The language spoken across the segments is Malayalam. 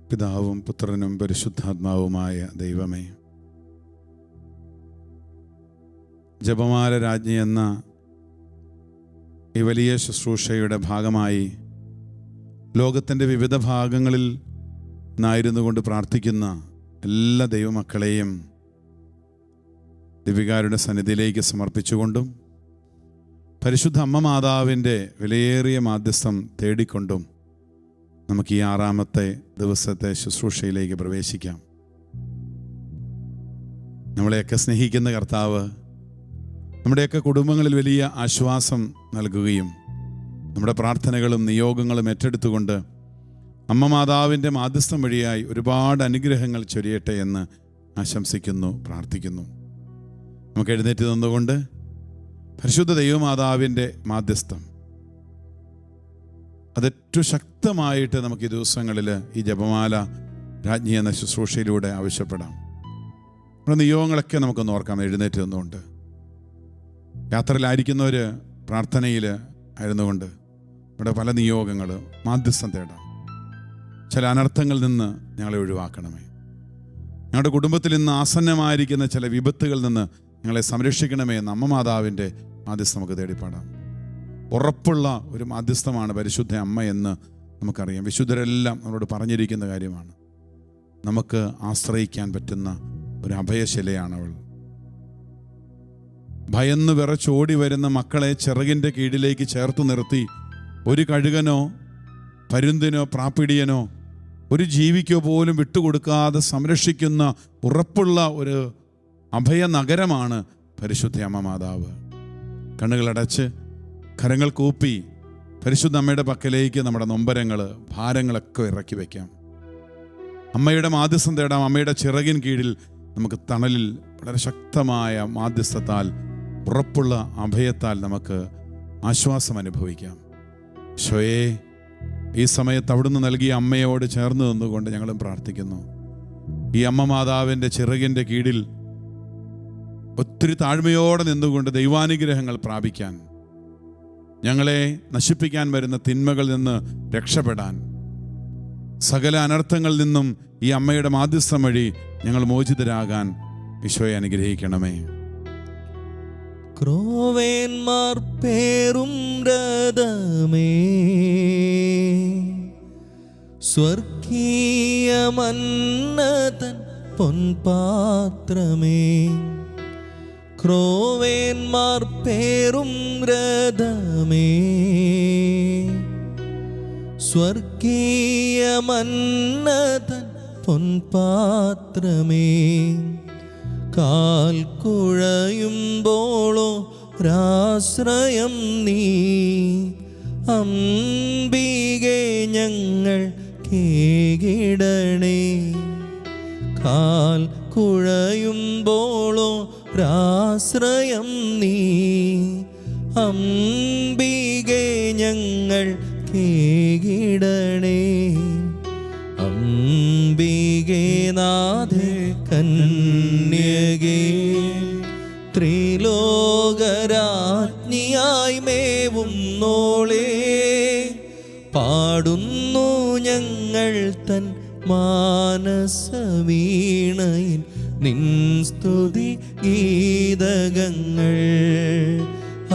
പിതാവും പുത്രനും പരിശുദ്ധാത്മാവുമായ ദൈവമേ, ജപമാല രാജ്ഞി എന്ന ഈ വലിയ ശുശ്രൂഷയുടെ ഭാഗമായി ലോകത്തിൻ്റെ വിവിധ ഭാഗങ്ങളിൽ നിന്നായിരുന്നു കൊണ്ട് പ്രാർത്ഥിക്കുന്ന എല്ലാ ദൈവമക്കളെയും ദിവികാരുടെ സന്നിധിയിലേക്ക് സമർപ്പിച്ചുകൊണ്ടും പരിശുദ്ധ അമ്മ മാതാവിൻ്റെ വിലയേറിയ മാധ്യസ്ഥം തേടിക്കൊണ്ടും നമുക്ക് ഈ 6-ാമത്തെ ദിവസത്തെ ശുശ്രൂഷയിലേക്ക് പ്രവേശിക്കാം. നമ്മളെയൊക്കെ സ്നേഹിക്കുന്ന കർത്താവ് നമ്മുടെയൊക്കെ കുടുംബങ്ങളിൽ വലിയ ആശ്വാസം നൽകുകയും നമ്മുടെ പ്രാർത്ഥനകളും നിയോഗങ്ങളും ഏറ്റെടുത്തുകൊണ്ട് അമ്മ മാതാവിൻ്റെ മാധ്യസ്ഥം വഴിയായി ഒരുപാട് അനുഗ്രഹങ്ങൾ ചൊരിയട്ടെ എന്ന് ആശംസിക്കുന്നു, പ്രാർത്ഥിക്കുന്നു. നമുക്ക് എഴുന്നേറ്റ് നിന്നുകൊണ്ട് പരിശുദ്ധ ദൈവമാതാവിൻ്റെ മാധ്യസ്ഥം അതേറ്റവും ശക്തമായിട്ട് നമുക്ക് ഈ ദിവസങ്ങളിൽ ഈ ജപമാല രാജ്ഞി എന്ന ശുശ്രൂഷയിലൂടെ ആവശ്യപ്പെടാം. നമ്മുടെ നിയോഗങ്ങളൊക്കെ നമുക്കൊന്ന് ഓർക്കാം. എഴുന്നേറ്റ് നിന്നുകൊണ്ട് യാത്രയിലായിരിക്കുന്നവർ പ്രാർത്ഥനയിൽ ആയിരുന്നുകൊണ്ട് ഇവിടെ പല നിയോഗങ്ങൾ മാധ്യസ്ഥം തേടാം. ചില അനർത്ഥങ്ങളിൽ നിന്ന് ഞങ്ങളെ ഒഴിവാക്കണമേ. ഞങ്ങളുടെ കുടുംബത്തിൽ ഇന്ന് ആസന്നമായിരിക്കുന്ന ചില വിപത്തുകളിൽ നിന്ന് ഞങ്ങളെ സംരക്ഷിക്കണമേ എന്ന് അമ്മ മാതാവിൻ്റെ മാധ്യസ്ഥം നമുക്ക് തേടിപ്പാടാം. ഉറപ്പുള്ള ഒരു മാധ്യസ്ഥമാണ് പരിശുദ്ധ അമ്മ എന്ന് നമുക്കറിയാം. വിശുദ്ധരെല്ലാം നമ്മളോട് പറഞ്ഞിരിക്കുന്ന കാര്യമാണ്. നമുക്ക് ആശ്രയിക്കാൻ പറ്റുന്ന ഒരു അഭയശിലയാണ് അവൾ. ഭയന്ന് വിറച്ചോടി വരുന്ന മക്കളെ ചിറകിൻ്റെ കീഴിലേക്ക് ചേർത്ത് നിർത്തി ഒരു കഴുകനോ പരുന്തിനോ പ്രാപ്പിടിയനോ ഒരു ജീവിക്കോ പോലും വിട്ടുകൊടുക്കാതെ സംരക്ഷിക്കുന്ന ഉറപ്പുള്ള ഒരു അഭയ നഗരമാണ് പരിശുദ്ധ അമ്മ മാതാവ്. കണ്ണുകളടച്ച് കരങ്ങൾ കൂപ്പി പരിശുദ്ധ അമ്മയുടെ പക്കലേക്ക് നമ്മുടെ നൊമ്പരങ്ങൾ, ഭാരങ്ങളൊക്കെ ഇറക്കി വയ്ക്കാം. അമ്മയുടെ മാധ്യസ്ഥം തേടാം. അമ്മയുടെ ചിറകിൻ കീഴിൽ നമുക്ക് തണലിൽ വളരെ ശക്തമായ മാധ്യസ്ഥത്താൽ, ഉറപ്പുള്ള അഭയത്താൽ നമുക്ക് ആശ്വാസം അനുഭവിക്കാം. ഈശോയേ, ഈ സമയത്ത് അവിടുന്ന് നൽകിയ അമ്മയോട് ചേർന്ന് നിന്നുകൊണ്ട് ഞങ്ങളും പ്രാർത്ഥിക്കുന്നു. ഈ അമ്മ മാതാവിൻ്റെ ചിറകിൻ്റെ കീഴിൽ ഒത്തിരി താഴ്മയോടെ നിന്നുകൊണ്ട് ദൈവാനുഗ്രഹങ്ങൾ പ്രാപിക്കാൻ, ഞങ്ങളെ നശിപ്പിക്കാൻ വരുന്ന തിന്മകളിൽ നിന്ന് രക്ഷപ്പെടാൻ, സകല അനർത്ഥങ്ങളിൽ നിന്നും ഈ അമ്മയുടെ മാധ്യസ്ഥം വഴി ഞങ്ങൾ മോചിതരാകാൻ ഈശോയെ അനുഗ്രഹിക്കണമേ. ക്രോവേന്മാർ പേറും രഥമേ, സ്വർഗീയ മന്നതൻ പൊൻപാത്രമേ, ക്രോവേന്മാർ പേറും രഥമേ, സ്വർഗീയ മന്നതൻ പൊൻപാത്രമേ, കാൽ കുഴയുമ്പോളോ രാശ്രയം നീ, അംബികെ ഞങ്ങൾ കേകിടണേ, കാൽ കുഴയുമ്പോളോ രാശ്രയം നീ, അംബികെ ഞങ്ങൾ കേകിടണേ, അംബികേ നാഥേ കന്യകേ, ത്രിലോകരാജ്ഞിയായി മേവും നോളേ, പാടുന്നു ഞങ്ങൾ തൻ മാനസവീണയിൽ നിൻ സ്തുതി ഗീതകങ്ങൾ,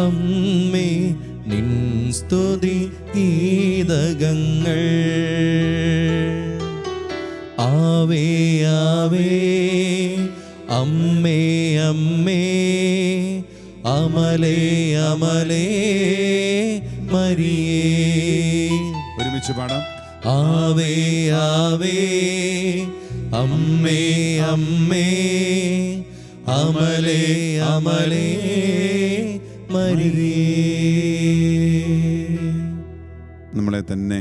അമ്മേ നിൻ സ്തുതി ഗീതകങ്ങൾ. ആവേ ആവേ അമ്മേ അമ്മേ, അമലേ അമലേ മരിയേ. ഒരുമിച്ച് പാടാം. ആവേ ആവേ അമ്മേ അമ്മേ, അമലേ അമലേ മരിയേ. നമ്മളെ തന്നെ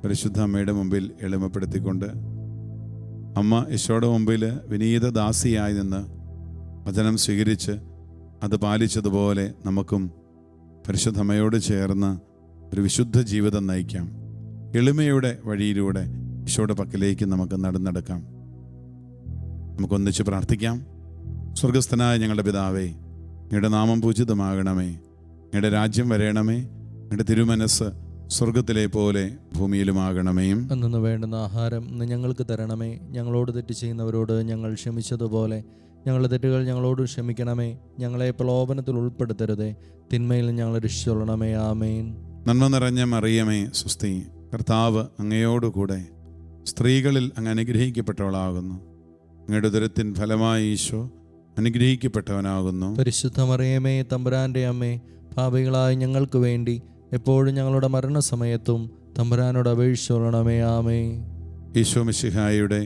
പരിശുദ്ധ അമ്മയുടെ മുമ്പിൽ എളിമപ്പെടുത്തിക്കൊണ്ട് അമ്മ ഈശോയുടെ മുമ്പിൽ വിനീത ദാസിയായി നിന്ന് വചനം സ്വീകരിച്ച് അത് പാലിച്ചതുപോലെ നമുക്കും പരിശുദ്ധ അമ്മയോട് ചേർന്ന് ഒരു വിശുദ്ധ ജീവിതം നയിക്കാം. എളിമയുടെ വഴിയിലൂടെ ഈശോയുടെ പക്കലേക്ക് നമുക്ക് നടന്നെടുക്കാം. നമുക്കൊന്നിച്ച് പ്രാർത്ഥിക്കാം. സ്വർഗസ്ഥനായ ഞങ്ങളുടെ പിതാവേ, അങ്ങയുടെ നാമം പൂജിതമാകണമേ, അങ്ങയുടെ രാജ്യം വരയണമേ, അങ്ങയുടെ തിരുമനസ് സ്വർഗത്തിലെ പോലെ ഭൂമിയിലുമാകണമേ. അന്നു വേണ്ടുന്ന ആഹാരം ഇന്ന് ഞങ്ങൾക്ക് തരണമേ. ഞങ്ങളോട് തെറ്റ് ചെയ്യുന്നവരോട് ഞങ്ങൾ ക്ഷമിച്ചതുപോലെ ഞങ്ങളുടെ തെറ്റുകൾ ഞങ്ങളോട് ക്ഷമിക്കണമേ. ഞങ്ങളെ പ്രലോഭനത്തിൽ ഉൾപ്പെടുത്തരുതേ, തിന്മയിൽ ഞങ്ങളെ രക്ഷിച്ചുകൊള്ളണമേ. ആമേൻ. നന്മ നിറഞ്ഞ മറിയമേ, സ്വസ്തി, കർത്താവ് അങ്ങയോടുകൂടെ സ്ത്രീകളിൽ അങ്ങ് അനുഗ്രഹിക്കപ്പെട്ടവളാകുന്നു. അങ്ങയുടെ ഉദരത്തിൻ ഫലമായി ഈശോ അനുഗ്രഹിക്കപ്പെട്ടവനാകുന്നു. പരിശുദ്ധ മറിയമേ, തമ്പുരാൻ്റെ അമ്മേ, പാപികളായ ഞങ്ങൾക്ക് വേണ്ടി എപ്പോഴും ഞങ്ങളുടെ മരണസമയത്തും തമ്പുരാനോട് അപേക്ഷിച്ചുകൊള്ളണമേ. ആമേൻ. ഈശോ മിശിഹായുടെ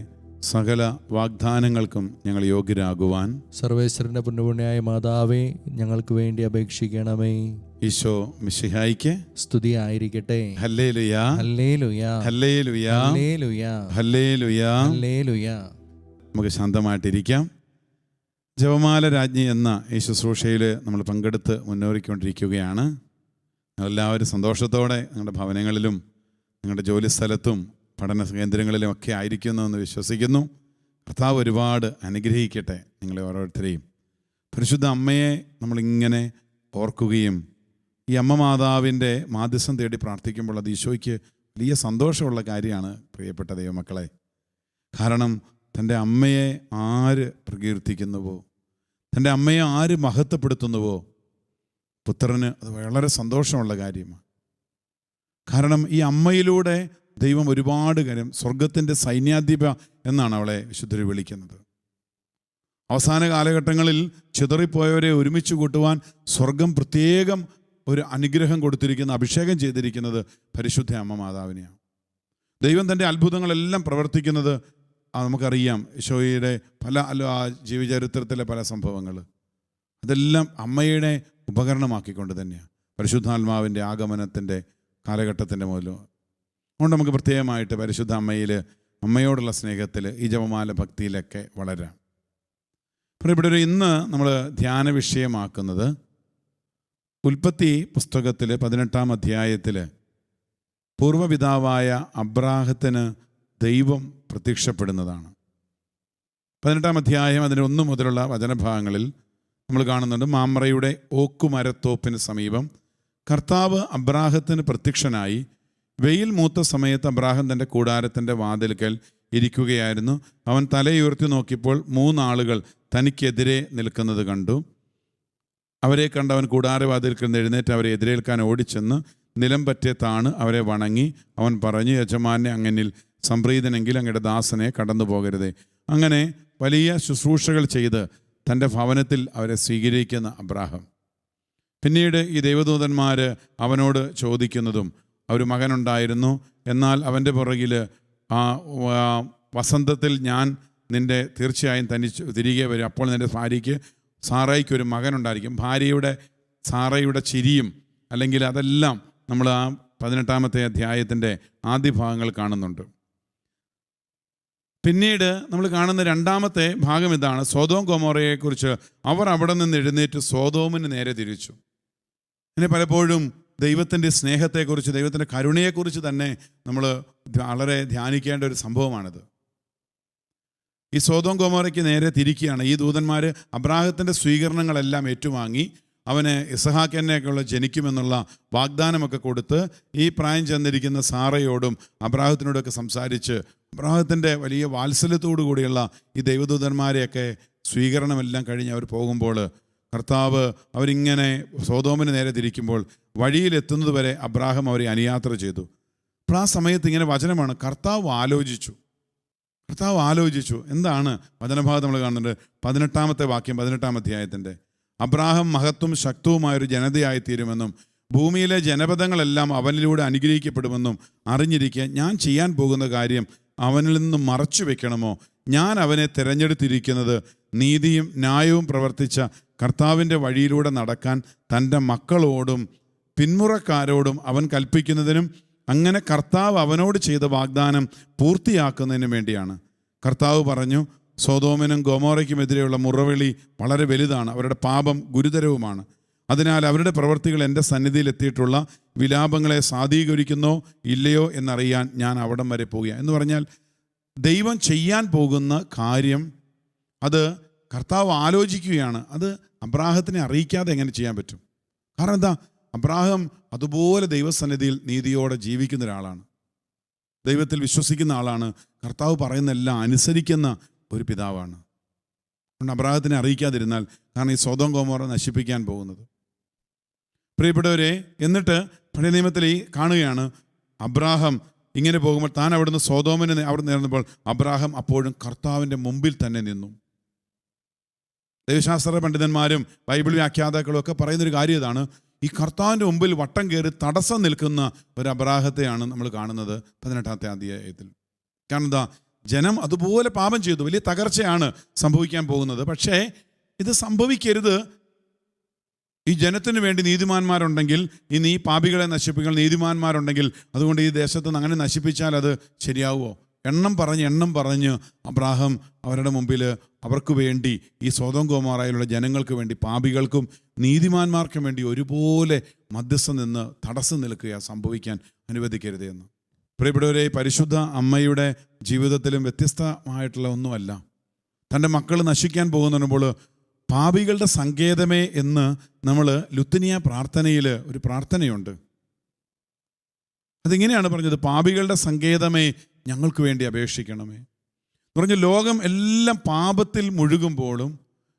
സകല വാഗ്ദാനങ്ങൾക്കും ഞങ്ങൾ യോഗ്യരാകുവാൻ സർവേശ്വരന്റെ പുണ്യപുണ്യായ മാതാവേ, ഞങ്ങൾക്ക് വേണ്ടി അപേക്ഷിക്കണമേ. ഈശോ മിശിഹായിക്ക് സ്തുതിയായിരിക്കട്ടെ. ഹല്ലേലൂയാ, ഹല്ലേലൂയാ, ഹല്ലേലൂയാ, ഹല്ലേലൂയാ, ഹല്ലേലൂയാ. ഹല്ലേലൂയാ. നമുക്ക് ശാന്തമായിട്ടിരിക്കാം. ജപമാല രാജ്ഞി എന്ന ഈ ശുശ്രൂഷയിൽ നമ്മൾ പങ്കെടുത്ത് മുന്നേറിക്കൊണ്ടിരിക്കുകയാണ്. എല്ലാവരും സന്തോഷത്തോടെ നിങ്ങളുടെ ഭവനങ്ങളിലും നിങ്ങളുടെ ജോലിസ്ഥലത്തും പഠന കേന്ദ്രങ്ങളിലും ഒക്കെ ആയിരിക്കുന്നു എന്ന് വിശ്വസിക്കുന്നു. കർത്താവ് ഒരുപാട് അനുഗ്രഹിക്കട്ടെ നിങ്ങളെ ഓരോരുത്തരെയും. പരിശുദ്ധ അമ്മയെ നമ്മളിങ്ങനെ ഓർക്കുകയും ഈ അമ്മ മാതാവിൻ്റെ മാധ്യസ്ഥം തേടി പ്രാർത്ഥിക്കുമ്പോൾ അത് ഈശോയ്ക്ക് വലിയ സന്തോഷമുള്ള കാര്യമാണ് പ്രിയപ്പെട്ട ദൈവമക്കളെ. കാരണം തൻ്റെ അമ്മയെ ആര് പ്രകീർത്തിക്കുന്നുവോ, തൻ്റെ അമ്മയെ ആര് മഹത്വപ്പെടുത്തുന്നുവോ, പുത്രന് അത് വളരെ സന്തോഷമുള്ള കാര്യമാണ്. കാരണം ഈ അമ്മയിലൂടെ ദൈവം ഒരുപാട് കാര്യം, സ്വർഗത്തിൻ്റെ സൈന്യാധിപ എന്നാണ് അവളെ വിശുദ്ധർ വിളിക്കുന്നത്. അവസാന കാലഘട്ടങ്ങളിൽ ചിതറിപ്പോയവരെ ഒരുമിച്ച് കൂട്ടുവാൻ സ്വർഗം പ്രത്യേകം ഒരു അനുഗ്രഹം കൊടുത്തിരിക്കുന്ന, അഭിഷേകം ചെയ്തിരിക്കുന്നത് പരിശുദ്ധ അമ്മ മാതാവിനെയാണ്. ദൈവം തൻ്റെ അത്ഭുതങ്ങളെല്ലാം പ്രവർത്തിക്കുന്നത് നമുക്കറിയാം. ഈശോയുടെ പല ജീവചരിത്രത്തിലെ പല സംഭവങ്ങൾ അതെല്ലാം അമ്മയുടെ ഉപകരണമാക്കിക്കൊണ്ട് തന്നെയാണ്. പരിശുദ്ധാത്മാവിൻ്റെ ആഗമനത്തിൻ്റെ കാലഘട്ടത്തിൻ്റെ മുതലും അതുകൊണ്ട് നമുക്ക് പ്രത്യേകമായിട്ട് പരിശുദ്ധ അമ്മയോടുള്ള സ്നേഹത്തിൽ ഈ ജപമാല ഭക്തിയിലൊക്കെ വളരാം. ഇവിടെ ഇന്ന് നമ്മൾ ധ്യാന വിഷയമാക്കുന്നത് ഉൽപ്പത്തി പുസ്തകത്തിൽ 18-ാം അധ്യായത്തിൽ പൂർവ്വപിതാവായ അബ്രാഹത്തിന് ദൈവം പ്രത്യക്ഷപ്പെടുന്നതാണ്. 18-ാം അധ്യായം അതിൻ്റെ 1 മുതലുള്ള വചനഭാഗങ്ങളിൽ നമ്മൾ കാണുന്നുണ്ട്. മാമ്രയുടെ ഓക്കുമരത്തോപ്പിന് സമീപം കർത്താവ് അബ്രാഹത്തിന് പ്രത്യക്ഷനായി. വെയിൽ മൂത്ത സമയത്ത് അബ്രാഹം തൻ്റെ കൂടാരത്തിൻ്റെ വാതിൽക്കൽ ഇരിക്കുകയായിരുന്നു. അവൻ തലയുയർത്തി നോക്കിയപ്പോൾ 3 ആളുകൾ തനിക്കെതിരെ നിൽക്കുന്നത് കണ്ടു. അവരെ കണ്ട് അവൻ കൂടാരവാതിൽക്കൽ നിന്ന് എഴുന്നേറ്റ് അവരെ എതിരേൽക്കാൻ ഓടിച്ചെന്ന് നിലം പറ്റേ താണ് അവരെ വണങ്ങി. അവൻ പറഞ്ഞു, യജമാനെ, അങ്ങനിൽ സംപ്രീതനെങ്കിൽ അങ്ങയുടെ ദാസനെ കടന്നു പോകരുതേ. അങ്ങനെ വലിയ ശുശ്രൂഷകൾ ചെയ്ത് തൻ്റെ ഭവനത്തിൽ അവരെ സ്വീകരിക്കുന്ന അബ്രാഹം. പിന്നീട് ഈ ദൈവദൂതന്മാർ അവനോട് ചോദിക്കുന്നതും, ഒരു മകനുണ്ടായിരുന്നു, എന്നാൽ അവൻ്റെ പുറകിൽ വസന്തത്തിൽ ഞാൻ നിൻ്റെ തീർച്ചയായും തിരികെ വരും, അപ്പോൾ നിൻ്റെ ഭാര്യയ്ക്ക് സാറായിക്ക് ഒരു മകനുണ്ടായിരിക്കും. സാറയുടെ ചിരിയും അല്ലെങ്കിൽ അതെല്ലാം നമ്മൾ ആ 18-ാമത്തെ അധ്യായത്തിൻ്റെ ആദ്യ ഭാഗങ്ങൾ കാണുന്നുണ്ട്. പിന്നീട് നമ്മൾ കാണുന്ന 2-ാമത്തെ ഭാഗം ഇതാണ്. സോദോം ഗൊമോറയെക്കുറിച്ച് അവർ അവിടെ നിന്ന് എഴുന്നേറ്റ് സോദോമിന് നേരെ തിരിച്ചു. അങ്ങനെ പലപ്പോഴും ദൈവത്തിൻ്റെ സ്നേഹത്തെക്കുറിച്ച്, ദൈവത്തിൻ്റെ കരുണയെക്കുറിച്ച് തന്നെ നമ്മൾ വളരെ ധ്യാനിക്കേണ്ട ഒരു സംഭവമാണിത്. ഈ സോദോം ഗൊമോറയ്ക്ക് നേരെ തിരിക്കുകയാണ്. ഈ ദൂതന്മാർ അബ്രാഹത്തിൻ്റെ സ്വീകരണങ്ങളെല്ലാം ഏറ്റുവാങ്ങി അവന് ഇസഹാക്കിനെയൊക്കെയുള്ള ജനിക്കുമെന്നുള്ള വാഗ്ദാനമൊക്കെ കൊടുത്ത് ഈ പ്രായം ചെന്നിരിക്കുന്ന സാറയോടും അബ്രാഹത്തിനോടൊക്കെ സംസാരിച്ച് അബ്രാഹത്തിൻ്റെ വലിയ വാത്സല്യത്തോടു കൂടിയുള്ള ഈ ദൈവദൂതന്മാരെയൊക്കെ സ്വീകരണമെല്ലാം കഴിഞ്ഞ് അവർ പോകുമ്പോൾ കർത്താവ് അവരിങ്ങനെ സോദോമിന് നേരെ തിരിക്കുമ്പോൾ വഴിയിലെത്തുന്നത് വരെ അബ്രാഹം അവരെ അനുയാത്ര ചെയ്തു. അപ്പോൾ ആ സമയത്ത് ഇങ്ങനെ വചനമാണ്, കർത്താവ് ആലോചിച്ചു. എന്താണ് വചനഭാഗം നമ്മൾ കാണുന്നുണ്ട്? 18-ാമത്തെ വാക്യം 18-ാം അധ്യായത്തിൻ്റെ. അബ്രാഹം മഹത്വം ശക്തവുമായൊരു ജനതയായിത്തീരുമെന്നും ഭൂമിയിലെ ജനപദങ്ങളെല്ലാം അവനിലൂടെ അനുഗ്രഹിക്കപ്പെടുമെന്നും അറിഞ്ഞിരിക്കുക ഞാൻ ചെയ്യാൻ പോകുന്ന കാര്യം അവനിൽ നിന്നും മറച്ചു വെക്കണമോ? ഞാൻ അവനെ തിരഞ്ഞെടുത്തിരിക്കുന്നത് നീതിയും ന്യായവും പ്രവർത്തിച്ച കർത്താവിൻ്റെ വഴിയിലൂടെ നടക്കാൻ തൻ്റെ മക്കളോടും പിന്മുറക്കാരോടും അവൻ കൽപ്പിക്കുന്നതിനും അങ്ങനെ കർത്താവ് അവനോട് ചെയ്ത വാഗ്ദാനം പൂർത്തിയാക്കുന്നതിനും വേണ്ടിയാണ്. കർത്താവ് പറഞ്ഞു, സോദോമിനും ഗൊമോറയ്ക്കുമെതിരെയുള്ള മുറവിളി വളരെ വലുതാണ്, അവരുടെ പാപം ഗുരുതരവുമാണ്. അതിനാൽ അവരുടെ പ്രവൃത്തികൾ എൻ്റെ സന്നിധിയിൽ എത്തിയിട്ടുള്ള വിലാപങ്ങളെ സാധീകരിക്കുന്നോ ഇല്ലയോ എന്നറിയാൻ ഞാൻ അവിടം വരെ പോവുക. എന്ന് പറഞ്ഞാൽ ദൈവം ചെയ്യാൻ പോകുന്ന കാര്യം അത് കർത്താവ് ആലോചിക്കുകയാണ്. അത് അബ്രാഹത്തിനെ അറിയിക്കാതെ എങ്ങനെ ചെയ്യാൻ പറ്റും? കാരണം എന്താ? അബ്രാഹാം അതുപോലെ ദൈവസന്നിധിയിൽ നീതിയോടെ ജീവിക്കുന്ന ഒരാളാണ്, ദൈവത്തിൽ വിശ്വസിക്കുന്ന ആളാണ്, കർത്താവ് പറയുന്ന എല്ലാം അനുസരിക്കുന്ന ഒരു പിതാവാണ്. അതുകൊണ്ട് അബ്രാഹത്തിനെ അറിയിക്കാതിരുന്നാൽ, കാരണം ഈ സൊദോം ഗൊമോറ നശിപ്പിക്കാൻ പോകുന്നത്. പ്രിയപ്പെട്ടവരെ, എന്നിട്ട് പഴയ നിയമത്തിൽ ഈ കാണുകയാണ്, അബ്രാഹാം ഇങ്ങനെ പോകുമ്പോൾ താൻ അവിടുന്ന് സൊദോമിനെ അവിടെ നേർന്നപ്പോൾ അബ്രാഹാം അപ്പോഴും കർത്താവിൻ്റെ മുമ്പിൽ തന്നെ നിന്നു. ദൈവശാസ്ത്ര പണ്ഡിതന്മാരും ബൈബിൾ വ്യാഖ്യാതാക്കളും ഒക്കെ പറയുന്നൊരു കാര്യം ഇതാണ്, ഈ കർത്താവിൻ്റെ മുമ്പിൽ വട്ടം കയറി തടസ്സം നിൽക്കുന്ന ഒരു അബ്രാഹത്തെയാണ് നമ്മൾ കാണുന്നത് 18-ാമത്തെ അധ്യായത്തിൽ. കാരണം എന്താ, ജനം അതുപോലെ പാപം ചെയ്തു, വലിയ തകർച്ചയാണ് സംഭവിക്കാൻ പോകുന്നത്. പക്ഷേ ഇത് സംഭവിക്കരുത്. ഈ ജനത്തിന് വേണ്ടി നീതിമാന്മാരുണ്ടെങ്കിൽ, ഇനി ഈ പാപികളെ നശിപ്പിക്കാൻ നീതിമാന്മാരുണ്ടെങ്കിൽ, അതുകൊണ്ട് ഈ ദേശത്ത് നിന്ന് അങ്ങനെ നശിപ്പിച്ചാൽ അത് ശരിയാവുമോ? എണ്ണം പറഞ്ഞ് അബ്രാഹാം അവരുടെ മുമ്പിൽ അവർക്ക് വേണ്ടി, ഈ സൊദോം ഗൊമോറയിലുള്ള ജനങ്ങൾക്ക് വേണ്ടി, പാപികൾക്കും നീതിമാന്മാർക്കും വേണ്ടി ഒരുപോലെ മധ്യസ്ഥം നിന്ന് തടസ്സം നിൽക്കുക, സംഭവിക്കാൻ അനുവദിക്കരുത് എന്ന്. പ്രിയപ്പെട്ടവരെ, പരിശുദ്ധ അമ്മയുടെ ജീവിതത്തിലും വ്യത്യസ്തമായിട്ടുള്ള ഒന്നുമല്ല. തൻ്റെ മക്കൾ നശിക്കാൻ പോകുമ്പോൾ പാപികളുടെ സങ്കേതമേ എന്ന് നമ്മൾ ലുത്തിനിയ പ്രാർത്ഥനയിൽ ഒരു പ്രാർത്ഥനയുണ്ട്. അതിങ്ങനെയാണ് പറഞ്ഞത്, പാപികളുടെ സങ്കേതമേ ഞങ്ങൾക്ക് വേണ്ടി അപേക്ഷിക്കണമേ എന്ന് പറഞ്ഞ്, ലോകം എല്ലാം പാപത്തിൽ മുഴുകുമ്പോഴും,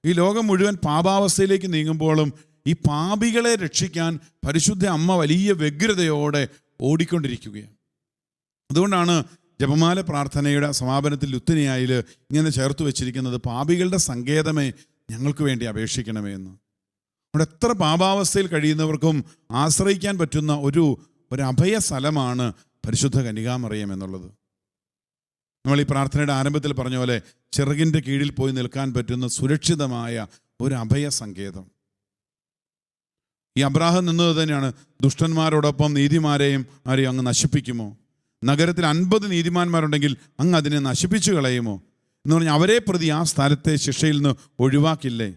ഈ ലോകം മുഴുവൻ പാപാവസ്ഥയിലേക്ക് നീങ്ങുമ്പോഴും ഈ പാപികളെ രക്ഷിക്കാൻ പരിശുദ്ധ അമ്മ വലിയ വ്യഗ്രതയോടെ ഓടിക്കൊണ്ടിരിക്കുകയാണ്. അതുകൊണ്ടാണ് ജപമാല പ്രാർത്ഥനയുടെ സമാപനത്തിൽ ലുത്തിനിയായിൽ ഇങ്ങനെ ചേർത്ത് വെച്ചിരിക്കുന്നത്, പാപികളുടെ സങ്കേതമേ ഞങ്ങൾക്ക് വേണ്ടി അപേക്ഷിക്കണമേ എന്ന്. അവിടെ എത്ര പാപാവസ്ഥയിൽ കഴിയുന്നവർക്കും ആശ്രയിക്കാൻ പറ്റുന്ന ഒരു അഭയ സ്ഥലമാണ് പരിശുദ്ധ കന്യകാമറിയം എന്നുള്ളത്. നമ്മൾ ഈ പ്രാർത്ഥനയുടെ ആരംഭത്തിൽ പറഞ്ഞ പോലെ ചിറകിൻ്റെ കീഴിൽ പോയി നിൽക്കാൻ പറ്റുന്ന സുരക്ഷിതമായ ഒരു അഭയ സങ്കേതം. ഈ അബ്രാഹാം നിന്നത് തന്നെയാണ്, ദുഷ്ടന്മാരോടൊപ്പം നീതിമാരെയും ആരെയും അങ്ങ് നശിപ്പിക്കുമോ? നഗരത്തിൽ 50 നീതിമാന്മാരുണ്ടെങ്കിൽ അങ്ങ് അതിനെ നശിപ്പിച്ചു കളയുമോ എന്ന് പറഞ്ഞാൽ, അവരെ പ്രതി ആ സ്ഥലത്തെ ശിക്ഷയിൽ നിന്ന് ഒഴിവാക്കില്ലേ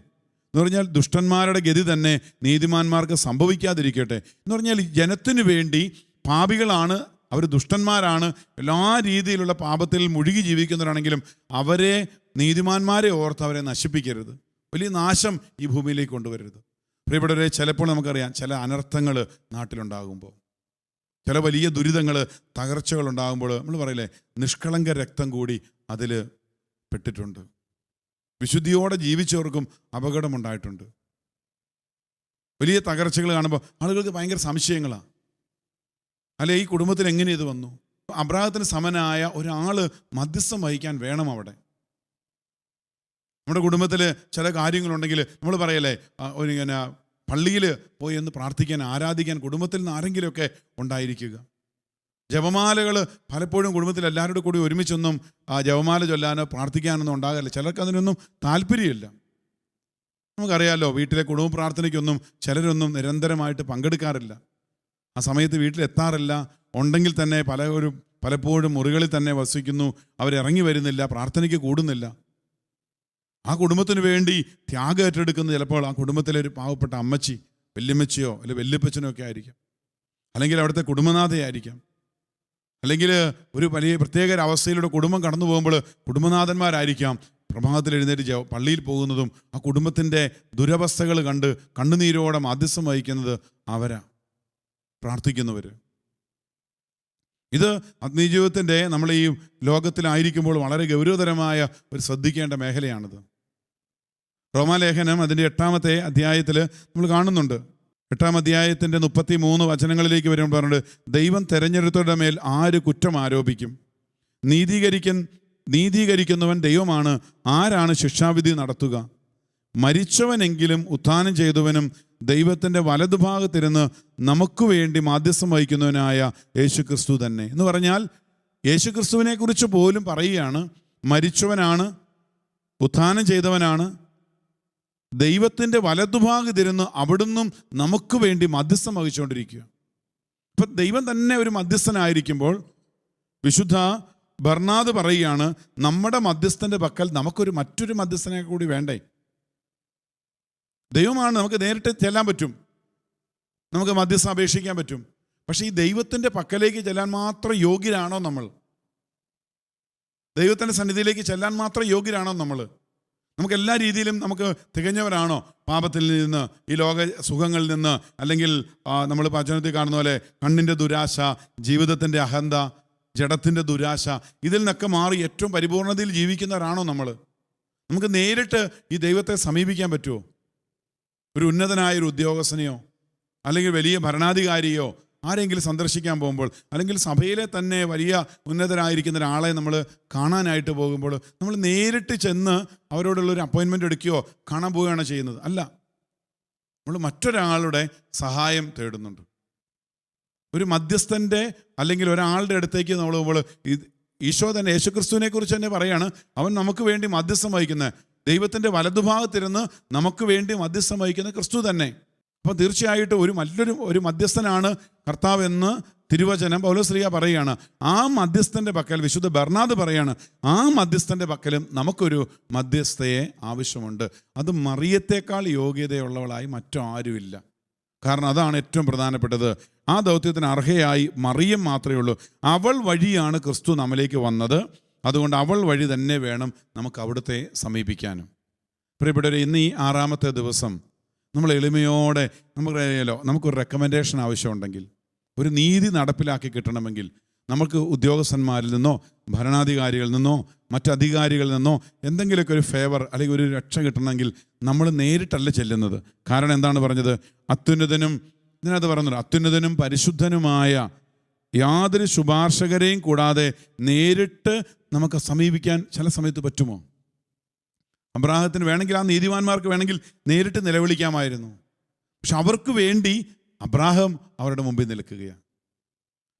എന്ന് പറഞ്ഞാൽ, ദുഷ്ടന്മാരുടെ ഗതി തന്നെ നീതിമാന്മാർക്ക് സംഭവിക്കാതിരിക്കട്ടെ എന്ന് പറഞ്ഞാൽ, ജനത്തിനു വേണ്ടി പാപികളാണ്, അവർ ദുഷ്ടന്മാരാണ്, എല്ലാ രീതിയിലുള്ള പാപത്തിൽ മുഴുകി ജീവിക്കുന്നവരാണെങ്കിലും അവരെ, നീതിമാന്മാരെ ഓർത്ത് അവരെ നശിപ്പിക്കരുത്, വലിയ നാശം ഈ ഭൂമിയിലേക്ക് കൊണ്ടുവരരുത്. പ്രിയപ്പെട്ടവരെ, ചിലപ്പോൾ നമുക്കറിയാം, ചില അനർത്ഥങ്ങൾ നാട്ടിലുണ്ടാകുമ്പോൾ, ചില വലിയ ദുരിതങ്ങൾ, തകർച്ചകൾ ഉണ്ടാകുമ്പോൾ നമ്മൾ പറയില്ലേ, നിഷ്കളങ്ക രക്തം കൂടി അതിൽ പെട്ടിട്ടുണ്ട്. വിശുദ്ധിയോടെ ജീവിച്ചവർക്കും അപകടമുണ്ടായിട്ടുണ്ട്. വലിയ തകർച്ചകൾ കാണുമ്പോൾ ആളുകൾക്ക് ഭയങ്കര സംശയങ്ങളാണ്, അല്ലെ ഈ കുടുംബത്തിൽ എങ്ങനെ ഇത് വന്നു? അബ്രാഹത്തിന് സമനായ ഒരാൾ മധ്യസ്ഥം വഹിക്കാൻ വേണം അവിടെ. നമ്മുടെ കുടുംബത്തിൽ ചില കാര്യങ്ങളുണ്ടെങ്കിൽ നമ്മൾ പറയല്ലേ, ഇങ്ങനെ പള്ളിയിൽ പോയി ഒന്ന് പ്രാർത്ഥിക്കാൻ, ആരാധിക്കാൻ കുടുംബത്തിൽ നിന്ന് ആരെങ്കിലുമൊക്കെ ഉണ്ടായിരിക്കുക. ജപമാലകൾ പലപ്പോഴും കുടുംബത്തിൽ എല്ലാവരുടെ കൂടി ഒരുമിച്ചൊന്നും ജപമാല ചൊല്ലാനോ പ്രാർത്ഥിക്കാനൊന്നും ഉണ്ടാകില്ല. ചിലർക്ക് അതിനൊന്നും താല്പര്യമില്ല. നമുക്കറിയാമല്ലോ, വീട്ടിലെ കുടുംബ പ്രാർത്ഥനയ്ക്കൊന്നും ചിലരൊന്നും നിരന്തരമായിട്ട് പങ്കെടുക്കാറില്ല, ആ സമയത്ത് വീട്ടിലെത്താറില്ല. ഉണ്ടെങ്കിൽ തന്നെ പലപ്പോഴും മുറികളിൽ തന്നെ വസിക്കുന്നു, അവരിറങ്ങി വരുന്നില്ല, പ്രാർത്ഥനയ്ക്ക് കൂടുന്നില്ല. ആ കുടുംബത്തിന് വേണ്ടി ത്യാഗം ഏറ്റെടുക്കുന്നത് ചിലപ്പോൾ ആ കുടുംബത്തിലെ ഒരു പാവപ്പെട്ട അമ്മച്ചി, വല്യമ്മച്ചിയോ അല്ലെങ്കിൽ വല്യപ്പച്ചനോ ഒക്കെ ആയിരിക്കാം, അല്ലെങ്കിൽ അവിടുത്തെ കുടുംബനാഥയായിരിക്കാം, അല്ലെങ്കിൽ ഒരു വലിയ പ്രത്യേക അവസ്ഥയിലൂടെ കുടുംബം കടന്നു പോകുമ്പോൾ കുടുംബനാഥന്മാരായിരിക്കാം പ്രഭാതത്തിൽ എഴുന്നേറ്റ് പള്ളിയിൽ പോകുന്നതും ആ കുടുംബത്തിൻ്റെ ദുരവസ്ഥകൾ കണ്ട് കണ്ണുനീരോടെ മധ്യസ്ഥം വഹിക്കുന്നത് അവരാ, പ്രാർത്ഥിക്കുന്നവർ. ഇത് ആത്മീയജീവിതത്തിൻ്റെ നമ്മൾ ഈ ലോകത്തിലായിരിക്കുമ്പോൾ വളരെ ഗൗരവതരമായ ഒരു ശ്രദ്ധിക്കേണ്ട മേഖലയാണിത്. റോമാലേഖനം അതിൻ്റെ 8-ാമത്തെ അധ്യായത്തിൽ നമ്മൾ കാണുന്നുണ്ട്. 8-ാം അധ്യായത്തിൻ്റെ 33 വചനങ്ങളിലേക്ക് വരുമ്പോൾ പറഞ്ഞിട്ട്, ദൈവം തെരഞ്ഞെടുത്തവരുടെ മേൽ ആര് കുറ്റം ആരോപിക്കും? നീതീകരിക്കുന്നവൻ ദൈവമാണ്, ആരാണ് ശിക്ഷാവിധി നടത്തുക? മരിച്ചവനെങ്കിലും ഉത്ഥാനം ചെയ്തവനും ദൈവത്തിൻ്റെ വലതുഭാഗത്തിരുന്ന് നമുക്ക് വേണ്ടി മാധ്യസ്ഥം വഹിക്കുന്നവനായ യേശുക്രിസ്തു തന്നെ എന്ന് പറഞ്ഞാൽ, യേശുക്രിസ്തുവിനെ കുറിച്ച് പോലും പറയുകയാണ്, മരിച്ചവനാണ്, ഉത്ഥാനം ചെയ്തവനാണ്, ദൈവത്തിൻ്റെ വലതുഭാഗത്തിരുന്ന് അവിടുന്നും നമുക്ക് വേണ്ടി മധ്യസ്ഥം വഹിച്ചുകൊണ്ടിരിക്കുക. ഇപ്പം ദൈവം തന്നെ ഒരു മധ്യസ്ഥനായിരിക്കുമ്പോൾ വിശുദ്ധ ബർണാദ് പറയുകയാണ്, നമ്മുടെ മധ്യസ്ഥൻ്റെ പക്കൽ നമുക്കൊരു മറ്റൊരു മധ്യസ്ഥനെ കൂടി വേണ്ടേ? ദൈവമാണ്, നമുക്ക് നേരിട്ട് ചെല്ലാൻ പറ്റും, നമുക്ക് മധ്യസ്ഥം അപേക്ഷിക്കാൻ പറ്റും. പക്ഷേ ഈ ദൈവത്തിൻ്റെ പക്കലേക്ക് ചെല്ലാൻ മാത്രം യോഗ്യരാണോ നമ്മൾ? ദൈവത്തിൻ്റെ സന്നിധിയിലേക്ക് ചെല്ലാൻ മാത്രം യോഗ്യരാണോ നമ്മൾ? നമുക്ക് എല്ലാ രീതിയിലും നമുക്ക് തികഞ്ഞവരാണോ? പാപത്തിൽ നിന്ന്, ഈ ലോക സുഖങ്ങളിൽ നിന്ന്, അല്ലെങ്കിൽ നമ്മൾ വചനത്തിൽ കാണുന്ന പോലെ കണ്ണിൻ്റെ ദുരാശ, ജീവിതത്തിൻ്റെ അഹന്ത, ജഡത്തിൻ്റെ ദുരാശ, ഇതിൽ നിന്നൊക്കെ മാറി ഏറ്റവും പരിപൂർണതയിൽ ജീവിക്കുന്നവരാണോ നമ്മൾ? നമുക്ക് നേരിട്ട് ഈ ദൈവത്തെ സമീപിക്കാൻ പറ്റുമോ? ഒരു ഉന്നതനായൊരു ഉദ്യോഗസ്ഥനെയോ അല്ലെങ്കിൽ വലിയ ഭരണാധികാരിയോ ആരെങ്കിലും സന്ദർശിക്കാൻ പോകുമ്പോൾ, അല്ലെങ്കിൽ സഭയിലെ തന്നെ വലിയ ഉന്നതരായിരിക്കുന്ന ഒരാളെ നമ്മൾ കാണാനായിട്ട് പോകുമ്പോൾ നമ്മൾ നേരിട്ട് ചെന്ന് അവരോടുള്ളൊരു അപ്പോയിൻമെൻ്റ് എടുക്കുകയോ കാണാൻ പോവുകയാണ് ചെയ്യുന്നത്. അല്ല, നമ്മൾ മറ്റൊരാളുടെ സഹായം തേടുന്നുണ്ട്. ഒരു മധ്യസ്ഥൻ്റെ അല്ലെങ്കിൽ ഒരാളുടെ അടുത്തേക്ക് നമ്മൾ പോകുമ്പോൾ, ഈശോ തന്നെ യേശുക്രിസ്തുവിനെ കുറിച്ച് തന്നെ പറയാണ്, അവൻ നമുക്ക് വേണ്ടി മധ്യസ്ഥം വഹിക്കുന്നത്, ദൈവത്തിൻ്റെ വലതുഭാഗത്തിരുന്ന് നമുക്ക് വേണ്ടി മധ്യസ്ഥം വഹിക്കുന്ന ക്രിസ്തു തന്നെ. അപ്പോൾ തീർച്ചയായിട്ടും ഒരു മധ്യസ്ഥനാണ് കർത്താവ് എന്ന് തിരുവചനം പൗലോസ്ലീഹ പറയുകയാണ്. ആ മധ്യസ്ഥൻ്റെ പക്കൽ വിശുദ്ധ ബർണാദ് പറയാണ്, ആ മധ്യസ്ഥൻ്റെ പക്കലും നമുക്കൊരു മധ്യസ്ഥയെ ആവശ്യമുണ്ട്. അത് മറിയത്തേക്കാൾ യോഗ്യതയുള്ളവളായി മറ്റാരുമില്ല. കാരണം അതാണ് ഏറ്റവും പ്രധാനപ്പെട്ടത്. ആ ദൗത്യത്തിന് അർഹയായി മറിയം മാത്രമേ ഉള്ളൂ. അവൾ വഴിയാണ് ക്രിസ്തു നമ്മിലേക്ക് വന്നത്. അതുകൊണ്ട് അവൾ വഴി തന്നെ വേണം നമുക്ക് അവിടുത്തെ സമീപിക്കാനും. പ്രിയപ്പെട്ടവരെ, ഇന്ന് ഈ 6-ാമത്തെ ദിവസം നമ്മൾ എളിമയോടെ, നമുക്കറിയാലോ, നമുക്കൊരു റെക്കമെൻഡേഷൻ ആവശ്യമുണ്ടെങ്കിൽ, ഒരു നീതി നടപ്പിലാക്കി കിട്ടണമെങ്കിൽ, നമുക്ക് ഉദ്യോഗസ്ഥന്മാരിൽ നിന്നോ ഭരണാധികാരികളിൽ നിന്നോ മറ്റധികാരികളിൽ നിന്നോ എന്തെങ്കിലുമൊക്കെ ഒരു ഫേവർ അല്ലെങ്കിൽ ഒരു രക്ഷ കിട്ടണമെങ്കിൽ നമ്മൾ നേരിട്ടല്ല ചെല്ലുന്നത്. കാരണം എന്താണ് പറഞ്ഞത്? ഇതിനകത്ത് പറയുന്നത് അത്യുന്നതനും പരിശുദ്ധനുമായ യാതൊരു ശുപാർശകരെയും കൂടാതെ നേരിട്ട് നമുക്ക് സമീപിക്കാൻ ചില സമയത്ത് പറ്റുമോ? അബ്രാഹത്തിന് വേണമെങ്കിൽ, ആ നീതിമാന്മാർക്ക് വേണമെങ്കിൽ നേരിട്ട് നിലവിളിക്കാമായിരുന്നു. പക്ഷെ അവർക്ക് വേണ്ടി അബ്രാഹം അവരുടെ മുമ്പിൽ നിൽക്കുകയാണ്.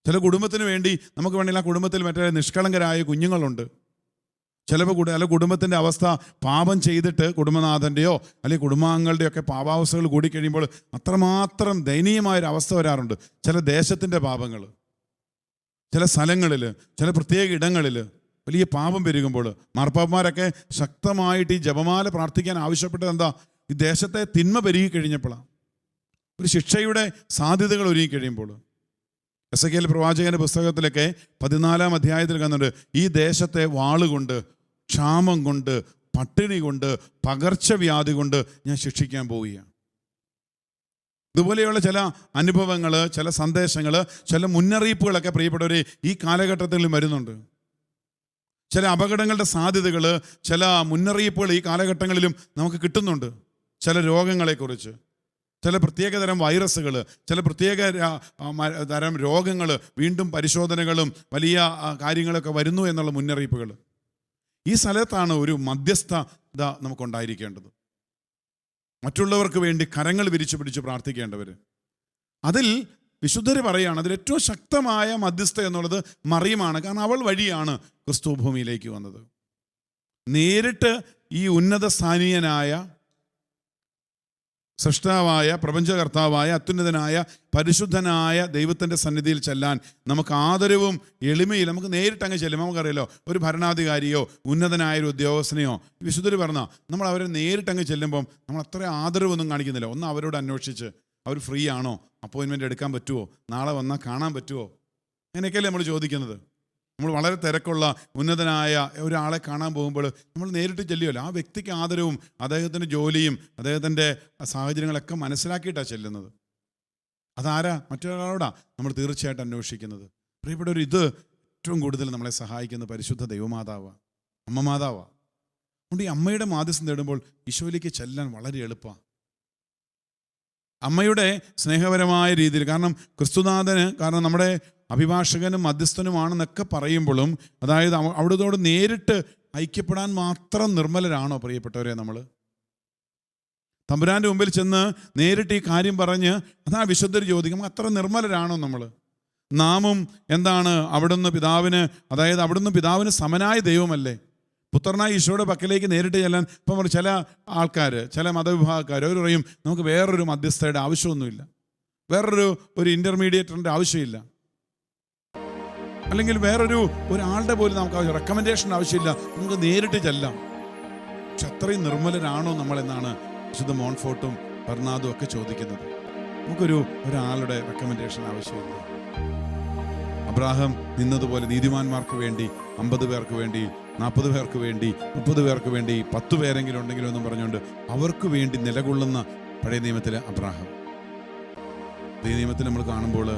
ചില കുടുംബത്തിന് വേണ്ടി നമുക്ക് വേണമെങ്കിൽ ആ കുടുംബത്തിൽ മറ്റേ നിഷ്കളങ്കരായ കുഞ്ഞുങ്ങളുണ്ട്. ചില കുടുംബത്തിൻ്റെ അവസ്ഥ, പാപം ചെയ്തിട്ട് കുടുംബനാഥൻ്റെയോ അല്ലെങ്കിൽ കുടുംബാംഗങ്ങളുടെയോ ഒക്കെ പാപാവസ്ഥകൾ കൂടിക്കഴിയുമ്പോൾ അത്രമാത്രം ദയനീയമായൊരവസ്ഥ വരാറുണ്ട്. ചില ദേശത്തിൻ്റെ പാപങ്ങൾ, ചില സ്ഥലങ്ങളിൽ, ചില പ്രത്യേക ഇടങ്ങളിൽ വലിയ പാപം പെരുകുമ്പോൾ മാർപ്പാപ്പന്മാരൊക്കെ ശക്തമായിട്ട് ഈ ജപമാല പ്രാർത്ഥിക്കാൻ ആവശ്യപ്പെട്ടത് എന്താ? ഈ ദേശത്തെ തിന്മ പെരുകി കഴിഞ്ഞപ്പോഴാണ്, ഒരു ശിക്ഷയുടെ സാധ്യതകൾ ഒരുങ്ങി കഴിയുമ്പോൾ. എസെക്കിയേൽ പ്രവാചകന്റെ പുസ്തകത്തിലൊക്കെ 14-ാം അധ്യായത്തിൽ കാണുന്നുണ്ട്, ഈ ദേശത്തെ വാളുകൊണ്ട്, ക്ഷാമം കൊണ്ട്, പട്ടിണി കൊണ്ട്, പകർച്ചവ്യാധി കൊണ്ട് ഞാൻ ശിക്ഷിക്കാൻ പോവുകയാണ്. ഇതുപോലെയുള്ള ചില അനുഭവങ്ങൾ, ചില സന്ദേശങ്ങൾ, ചില മുന്നറിയിപ്പുകളൊക്കെ പ്രിയപ്പെട്ടവരെ ഈ കാലഘട്ടത്തിൽ വരുന്നുണ്ട്. ചില അപകടങ്ങളുടെ സാധ്യതകൾ, ചില മുന്നറിയിപ്പുകൾ ഈ കാലഘട്ടങ്ങളിലും നമുക്ക് കിട്ടുന്നുണ്ട്. ചില രോഗങ്ങളെക്കുറിച്ച്, ചില പ്രത്യേകതരം വൈറസുകൾ, ചില പ്രത്യേക തരം രോഗങ്ങൾ, വീണ്ടും പരിശോധനകളും വലിയ കാര്യങ്ങളൊക്കെ വരുന്നു എന്നുള്ള മുന്നറിയിപ്പുകൾ. ഈ സ്ഥലത്താണ് ഒരു മധ്യസ്ഥത നമുക്കുണ്ടായിരിക്കേണ്ടത്. മറ്റുള്ളവർക്ക് വേണ്ടി കരങ്ങൾ വിരിച്ചു പിടിച്ച് പ്രാർത്ഥിക്കേണ്ടവർ. അതിൽ വിശുദ്ധർ പറയുകയാണ്, അതിലേറ്റവും ശക്തമായ മധ്യസ്ഥ എന്നുള്ളത് മറിയമാണ്. കാരണം അവൾ വഴിയാണ് ക്രിസ്തു ഭൂമിയിലേക്ക് വന്നത്. നേരിട്ട് ഈ ഉന്നത സ്ഥാനീയനായ സൃഷ്ടാവായ, പ്രപഞ്ചകർത്താവായ, അത്യുന്നതനായ, പരിശുദ്ധനായ ദൈവത്തിൻ്റെ സന്നിധിയിൽ ചെല്ലാൻ നമുക്ക് ആദരവും എളിമയിൽ നമുക്ക് നേരിട്ടങ്ങ് ചെല്ലും. നമുക്കറിയാലോ, ഒരു ഭരണാധികാരിയോ ഉന്നതനായൊരു ഉദ്യോഗസ്ഥനെയോ വിശുദ്ധർ പറഞ്ഞാൽ നമ്മൾ അവരെ നേരിട്ടങ്ങ് ചെല്ലുമ്പം നമ്മൾ അത്ര ആദരവൊന്നും കാണിക്കുന്നില്ല. ഒന്ന് അവരോട് അന്വേഷിച്ച് അവർ ഫ്രീ ആണോ, അപ്പോയിൻമെൻ്റ് എടുക്കാൻ പറ്റുമോ, നാളെ വന്നാൽ കാണാൻ പറ്റുമോ, അങ്ങനെയൊക്കെയല്ലേ നമ്മൾ ചോദിക്കുന്നത്. നമ്മൾ വളരെ തിരക്കുള്ള ഉന്നതനായ ഒരാളെ കാണാൻ പോകുമ്പോൾ നമ്മൾ നേരിട്ട് ചെല്ലുമല്ലോ. ആ വ്യക്തിക്ക് ആദരവും അദ്ദേഹത്തിൻ്റെ ജോലിയും അദ്ദേഹത്തിൻ്റെ സാഹചര്യങ്ങളൊക്കെ മനസ്സിലാക്കിയിട്ടാണ് ചെല്ലുന്നത്. അതാരാ? മറ്റൊരാളോടാ നമ്മൾ തീർച്ചയായിട്ടും അന്വേഷിക്കുന്നത്. പ്രിയപ്പെട്ടവർ, ഇത് ഏറ്റവും കൂടുതൽ നമ്മളെ സഹായിക്കുന്ന പരിശുദ്ധ ദൈവമാതാവാണ്, അമ്മ മാതാവാണ്. അതുകൊണ്ട് ഈ അമ്മയുടെ മാധ്യസ്ഥം തേടുമ്പോൾ ഈശോയിലേക്ക് ചെല്ലാൻ വളരെ എളുപ്പമാണ്. അമ്മയുടെ സ്നേഹപരമായ രീതിയിൽ, കാരണം ക്രിസ്തുനാഥന്, കാരണം നമ്മുടെ അഭിഭാഷകനും മധ്യസ്ഥനുമാണെന്നൊക്കെ പറയുമ്പോഴും, അതായത് അവിടുത്തോട് നേരിട്ട് ഐക്യപ്പെടാൻ മാത്രം നിർമ്മലരാണോ പ്രിയപ്പെട്ടവരെ നമ്മൾ? തമ്പുരാൻ്റെ മുമ്പിൽ ചെന്ന് നേരിട്ട് ഈ കാര്യം പറഞ്ഞ് അതാ വിശുദ്ധർ ചോദിക്കും, അത്ര നിർമ്മലരാണോ നമ്മൾ? നാമും എന്താണ് അവിടുന്ന് പിതാവിന്, അതായത് അവിടുന്ന് പിതാവിന് സമനായ ദൈവമല്ലേ? പുത്രനായ ഈശോയുടെ പക്കലേക്ക് നേരിട്ട് ചെല്ലാൻ ഇപ്പം ചില ആൾക്കാർ, ചില മതവിഭാഗക്കാർ അവർ പറയും, നമുക്ക് വേറൊരു മധ്യസ്ഥയുടെ ആവശ്യമൊന്നുമില്ല, വേറൊരു ഇൻ്റർമീഡിയേറ്ററിൻ്റെ ആവശ്യമില്ല, അല്ലെങ്കിൽ ഒരാളുടെ പോലും നമുക്ക് റെക്കമെൻഡേഷൻ ആവശ്യമില്ല, നമുക്ക് നേരിട്ട് ചെല്ലാം. പക്ഷെ അത്രയും നിർമ്മലരാണോ നമ്മളെന്നാണ് വിശുദ്ധ മോൺഫോർട്ടും ബർണാദും ഒക്കെ ചോദിക്കുന്നത്. ഒരാളുടെ റെക്കമെൻഡേഷൻ ആവശ്യമില്ല. അബ്രാഹാം നിന്നതുപോലെ നീതിമാന്മാർക്ക് വേണ്ടി, 50 പേർക്ക് വേണ്ടി 40 പേർക്ക് വേണ്ടി, 30 പേർക്ക് വേണ്ടി, 10 പേരെങ്കിലും ഉണ്ടെങ്കിലും എന്നും പറഞ്ഞുകൊണ്ട് അവർക്ക് വേണ്ടി നിലകൊള്ളുന്ന പഴയ നിയമത്തിലെ അബ്രാഹാം. പുതിയ നിയമത്തിൽ നമ്മൾ കാണുമ്പോൾ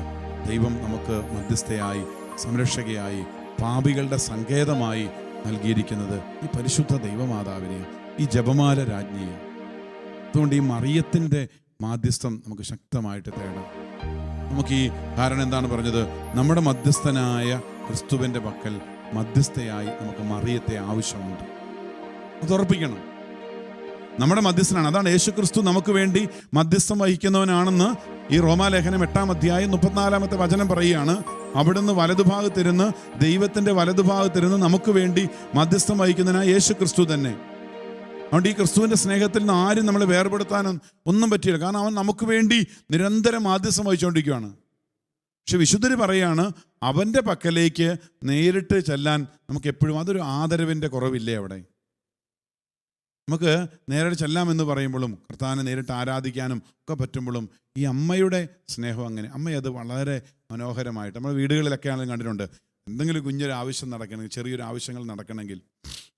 ദൈവം നമുക്ക് മധ്യസ്ഥയായി, സംരക്ഷകയായി, പാപികളുടെ സങ്കേതമായി നൽകിയിരിക്കുന്നത് ഈ പരിശുദ്ധ ദൈവമാതാവിനെയും ഈ ജപമാല രാജ്ഞിയെയും. അതുകൊണ്ട് ഈ മറിയത്തിൻ്റെ മാധ്യസ്ഥം നമുക്ക് ശക്തമായിട്ട് തേടാം. നമുക്ക് ഈ കാരണം എന്താണ് പറഞ്ഞത്? നമ്മുടെ മധ്യസ്ഥനായ ക്രിസ്തുവിൻ്റെ പക്കൽ മധ്യസ്ഥയായി നമുക്ക് മറിയത്തെ ആവശ്യമുണ്ട്. അത് ഉറപ്പിക്കണം. നമ്മുടെ മധ്യസ്ഥനാണ്. അതാണ് യേശു ക്രിസ്തു നമുക്ക് വേണ്ടി മധ്യസ്ഥം വഹിക്കുന്നവനാണെന്ന് ഈ റോമാലേഖനം 8-ാം അധ്യായം 34-ാമത്തെ വചനം പറയുകയാണ്. അവിടുന്ന് വലതുഭാഗത്തിരുന്ന്, ദൈവത്തിൻ്റെ വലതുഭാഗത്തിരുന്ന് നമുക്ക് വേണ്ടി മധ്യസ്ഥം വഹിക്കുന്നതിനായ യേശു ക്രിസ്തു തന്നെ. അതുകൊണ്ട് ഈ ക്രിസ്തുവിൻ്റെ സ്നേഹത്തിൽ നിന്ന് ആരും നമ്മളെ വേർപെടുത്താനും ഒന്നും പറ്റിയില്ല. കാരണം അവൻ നമുക്ക് വേണ്ടി നിരന്തരം മാധ്യസ്ഥം വഹിച്ചുകൊണ്ടിരിക്കുകയാണ്. പക്ഷെ വിശുദ്ധർ പറയാണ്, അവൻ്റെ പക്കലേക്ക് നേരിട്ട് ചെല്ലാൻ നമുക്ക് എപ്പോഴും അതൊരു ആദരവിൻ്റെ കുറവില്ലേ അവിടെ? നമുക്ക് നേരിട്ട് ചെല്ലാമെന്ന് പറയുമ്പോഴും കർത്താവിനെ നേരിട്ട് ആരാധിക്കാനും ഒക്കെ പറ്റുമ്പോഴും ഈ അമ്മയുടെ സ്നേഹം അങ്ങനെ, അമ്മ അത് വളരെ മനോഹരമായിട്ട് നമ്മൾ വീടുകളിലൊക്കെ ആണെങ്കിലും കണ്ടിട്ടുണ്ട്. എന്തെങ്കിലും കുഞ്ഞൊരു ആവശ്യം നടക്കണമെങ്കിൽ, ചെറിയൊരു ആവശ്യങ്ങൾ നടക്കണമെങ്കിൽ,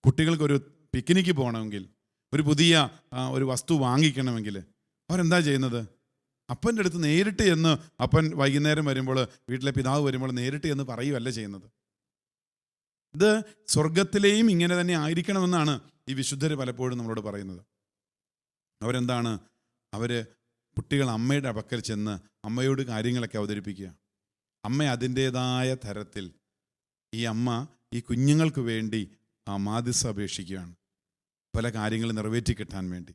കുട്ടികൾക്കൊരു പിക്നിക്ക് പോകണമെങ്കിൽ, ഒരു പുതിയ ഒരു വസ്തു വാങ്ങിക്കണമെങ്കിൽ അവരെന്താ ചെയ്യുന്നത്? അപ്പൻ്റെ അടുത്ത് നേരിട്ട് എന്ന്, അപ്പൻ വൈകുന്നേരം വരുമ്പോൾ, വീട്ടിലെ പിതാവ് വരുമ്പോൾ നേരിട്ട് എന്ന് പറയുകയല്ല ചെയ്യുന്നത്. ഇത് സ്വർഗത്തിലെയും ഇങ്ങനെ തന്നെ ആയിരിക്കണമെന്നാണ് ഈ വിശുദ്ധർ പലപ്പോഴും നമ്മളോട് പറയുന്നത്. അവരെന്താണ്? കുട്ടികൾ അമ്മയുടെ പക്കൽ ചെന്ന് അമ്മയോട് കാര്യങ്ങളൊക്കെ അവതരിപ്പിക്കുക. അമ്മ അതിൻ്റേതായ തരത്തിൽ ഈ അമ്മ ഈ കുഞ്ഞുങ്ങൾക്ക് വേണ്ടി മാധ്യസ്ഥ അപേക്ഷിക്കുകയാണ്, പല കാര്യങ്ങൾ നിറവേറ്റി കിട്ടാൻ വേണ്ടി.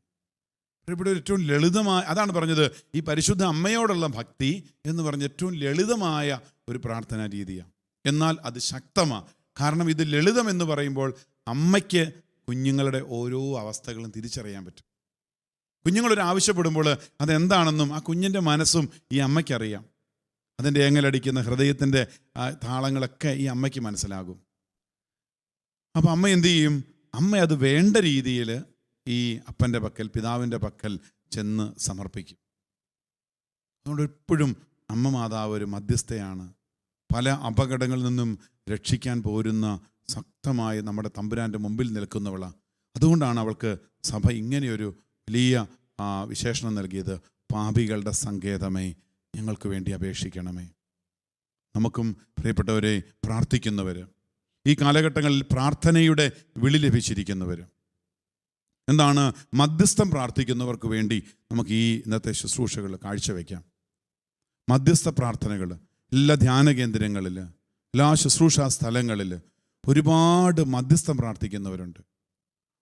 ഇവിടെ ഏറ്റവും ലളിതമായ, അതാണ് പറഞ്ഞത്, ഈ പരിശുദ്ധ അമ്മയോടുള്ള ഭക്തി എന്ന് പറഞ്ഞ ഏറ്റവും ലളിതമായ ഒരു പ്രാർത്ഥനാ രീതിയാണ്. എന്നാൽ അത് ശക്തമാണ്. കാരണം ഇത് ലളിതം എന്ന് പറയുമ്പോൾ അമ്മയ്ക്ക് കുഞ്ഞുങ്ങളുടെ ഓരോ അവസ്ഥകളും തിരിച്ചറിയാൻ പറ്റും. കുഞ്ഞുങ്ങളൊരു ആവശ്യപ്പെടുമ്പോൾ അതെന്താണെന്നും ആ കുഞ്ഞിൻ്റെ മനസ്സും ഈ അമ്മയ്ക്കറിയാം. അതിൻ്റെ ഏങ്ങലടിക്കുന്ന ഹൃദയത്തിൻ്റെ താളങ്ങളൊക്കെ ഈ അമ്മയ്ക്ക് മനസ്സിലാകും. അപ്പം അമ്മ എന്തു ചെയ്യും? അമ്മ അത് വേണ്ട രീതിയിൽ ഈ അപ്പൻ്റെ പക്കൽ, പിതാവിൻ്റെ പക്കൽ ചെന്ന് സമർപ്പിക്കും. അതുകൊണ്ട് എപ്പോഴും അമ്മ മാതാവ് ഒരു മധ്യസ്ഥയാണ്. പല അപകടങ്ങളിൽ നിന്നും രക്ഷിക്കാൻ പോരുന്ന ശക്തമായി നമ്മുടെ തമ്പുരാൻ്റെ മുമ്പിൽ നിൽക്കുന്നവളാണ്. അതുകൊണ്ടാണ് അവൾക്ക് സഭ ഇങ്ങനെയൊരു വലിയ വിശേഷണം നൽകിയത്. പാപികളുടെ സങ്കേതമേ, ഞങ്ങൾക്ക് വേണ്ടി അപേക്ഷിക്കണമേ. നമുക്കും പ്രിയപ്പെട്ടവരെ, പ്രാർത്ഥിക്കുന്നവർ, ഈ കാലഘട്ടങ്ങളിൽ പ്രാർത്ഥനയുടെ വിളി ലഭിച്ചിരിക്കുന്നവർ, എന്താണ് മധ്യസ്ഥം പ്രാർത്ഥിക്കുന്നവർക്ക് വേണ്ടി നമുക്ക് ഈ ഇന്നത്തെ ശുശ്രൂഷകൾ കാഴ്ചവെക്കാം. മധ്യസ്ഥ പ്രാർത്ഥനകൾ എല്ലാ ധ്യാന കേന്ദ്രങ്ങളിൽ, എല്ലാ ശുശ്രൂഷാ സ്ഥലങ്ങളിൽ ഒരുപാട് മധ്യസ്ഥം പ്രാർത്ഥിക്കുന്നവരുണ്ട്.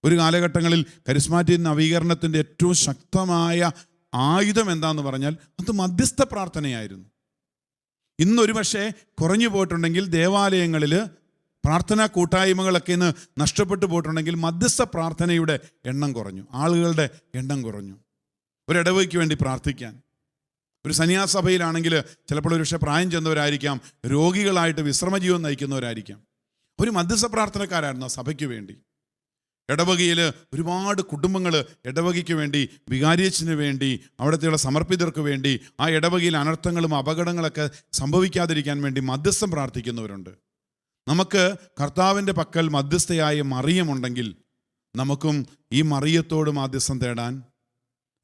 ഒരു കാലഘട്ടങ്ങളിൽ കരിസ്മാറ്റിക് നവീകരണത്തിൻ്റെ ഏറ്റവും ശക്തമായ ആയുധം എന്താണെന്ന് പറഞ്ഞാൽ അത് മധ്യസ്ഥ പ്രാർത്ഥനയായിരുന്നു. ഇന്നൊരു പക്ഷേ കുറഞ്ഞു പോയിട്ടുണ്ടെങ്കിൽ, ദേവാലയങ്ങളിൽ പ്രാർത്ഥനാ കൂട്ടായ്മകളൊക്കെ ഇന്ന് നഷ്ടപ്പെട്ടു പോയിട്ടുണ്ടെങ്കിൽ മധ്യസ്ഥ പ്രാർത്ഥനയുടെ എണ്ണം കുറഞ്ഞു, ആളുകളുടെ എണ്ണം കുറഞ്ഞു. ഒരു ഇടവകയ്ക്ക് വേണ്ടി പ്രാർത്ഥിക്കാൻ, ഒരു സന്യാസഭയിലാണെങ്കിൽ ചിലപ്പോൾ ഒരു പക്ഷേ പ്രായം ചെന്നവരായിരിക്കാം, രോഗികളായിട്ട് വിശ്രമജീവൻ നയിക്കുന്നവരായിരിക്കാം. ഒരു മധ്യസ്ഥ പ്രാർത്ഥനക്കാരായിരുന്നു ആ സഭയ്ക്ക് വേണ്ടി. ഇടവകയിൽ ഒരുപാട് കുടുംബങ്ങൾ ഇടവകയ്ക്ക് വേണ്ടി, വികാരിയച്ഛന് വേണ്ടി, അവിടുത്തെയുള്ള സമർപ്പിതർക്ക് വേണ്ടി, ആ ഇടവകയിൽ അനർത്ഥങ്ങളും അപകടങ്ങളൊക്കെ സംഭവിക്കാതിരിക്കാൻ വേണ്ടി മധ്യസ്ഥം പ്രാർത്ഥിക്കുന്നവരുണ്ട്. നമുക്ക് കർത്താവിൻ്റെ പക്കൽ മധ്യസ്ഥയായ മറിയമുണ്ടെങ്കിൽ നമുക്കും ഈ മറിയത്തോട് മാധ്യസ്ഥം തേടാൻ,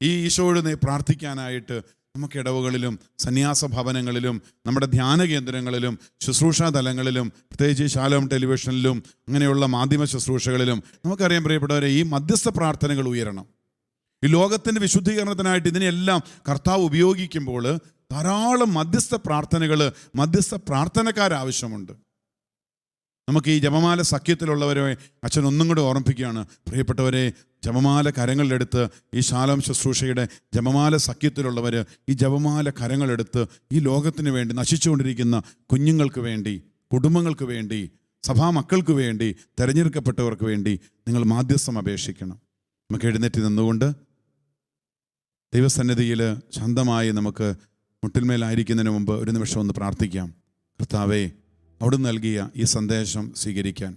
ഈ ഈശോയോട് പ്രാർത്ഥിക്കാനായിട്ട് നമുക്ക് ഇടവകളിലും സന്യാസ ഭവനങ്ങളിലും നമ്മുടെ ധ്യാന കേന്ദ്രങ്ങളിലും ശുശ്രൂഷാ തലങ്ങളിലും, പ്രത്യേകിച്ച് ശാലോം ടെലിവിഷനിലും അങ്ങനെയുള്ള മാധ്യമ ശുശ്രൂഷകളിലും നമുക്കറിയാം പ്രിയപ്പെട്ടവരെ, ഈ മധ്യസ്ഥ പ്രാർത്ഥനകൾ ഉയരണം. ഈ ലോകത്തിൻ്റെ വിശുദ്ധീകരണത്തിനായിട്ട് ഇതിനെല്ലാം കർത്താവ് ഉപയോഗിക്കുമ്പോൾ ധാരാളം മധ്യസ്ഥ പ്രാർത്ഥനകൾ, മധ്യസ്ഥ പ്രാർത്ഥനക്കാരാവശ്യമുണ്ട്. നമുക്ക് ഈ ജപമാല സഖ്യത്തിലുള്ളവരെ അച്ഛൻ ഒന്നും കൂടി ഓർമ്മിപ്പിക്കുകയാണ്. പ്രിയപ്പെട്ടവരെ, ജപമാല കരങ്ങളിലെടുത്ത്, ഈ ശാലോം ശുശ്രൂഷയുടെ ജപമാല സഖ്യത്തിലുള്ളവർ ഈ ജപമാല കരങ്ങളെടുത്ത് ഈ ലോകത്തിന് വേണ്ടി, നശിച്ചുകൊണ്ടിരിക്കുന്ന കുഞ്ഞുങ്ങൾക്ക് വേണ്ടി, കുടുംബങ്ങൾക്ക് വേണ്ടി, സഭാമക്കൾക്ക് വേണ്ടി, തിരഞ്ഞെടുക്കപ്പെട്ടവർക്ക് വേണ്ടി നിങ്ങൾ മാധ്യസ്ഥം അപേക്ഷിക്കണം. നമുക്ക് എഴുന്നേറ്റ് നിന്നുകൊണ്ട് ദൈവസന്നിധിയിൽ ശാന്തമായി നമുക്ക് മുട്ടിന്മേലായിരിക്കുന്നതിന് മുമ്പ് ഒരു നിമിഷം ഒന്ന് പ്രാർത്ഥിക്കാം. കർത്താവേ, അവിടുന്ന് നൽകിയ ഈ സന്ദേശം സ്വീകരിക്കാൻ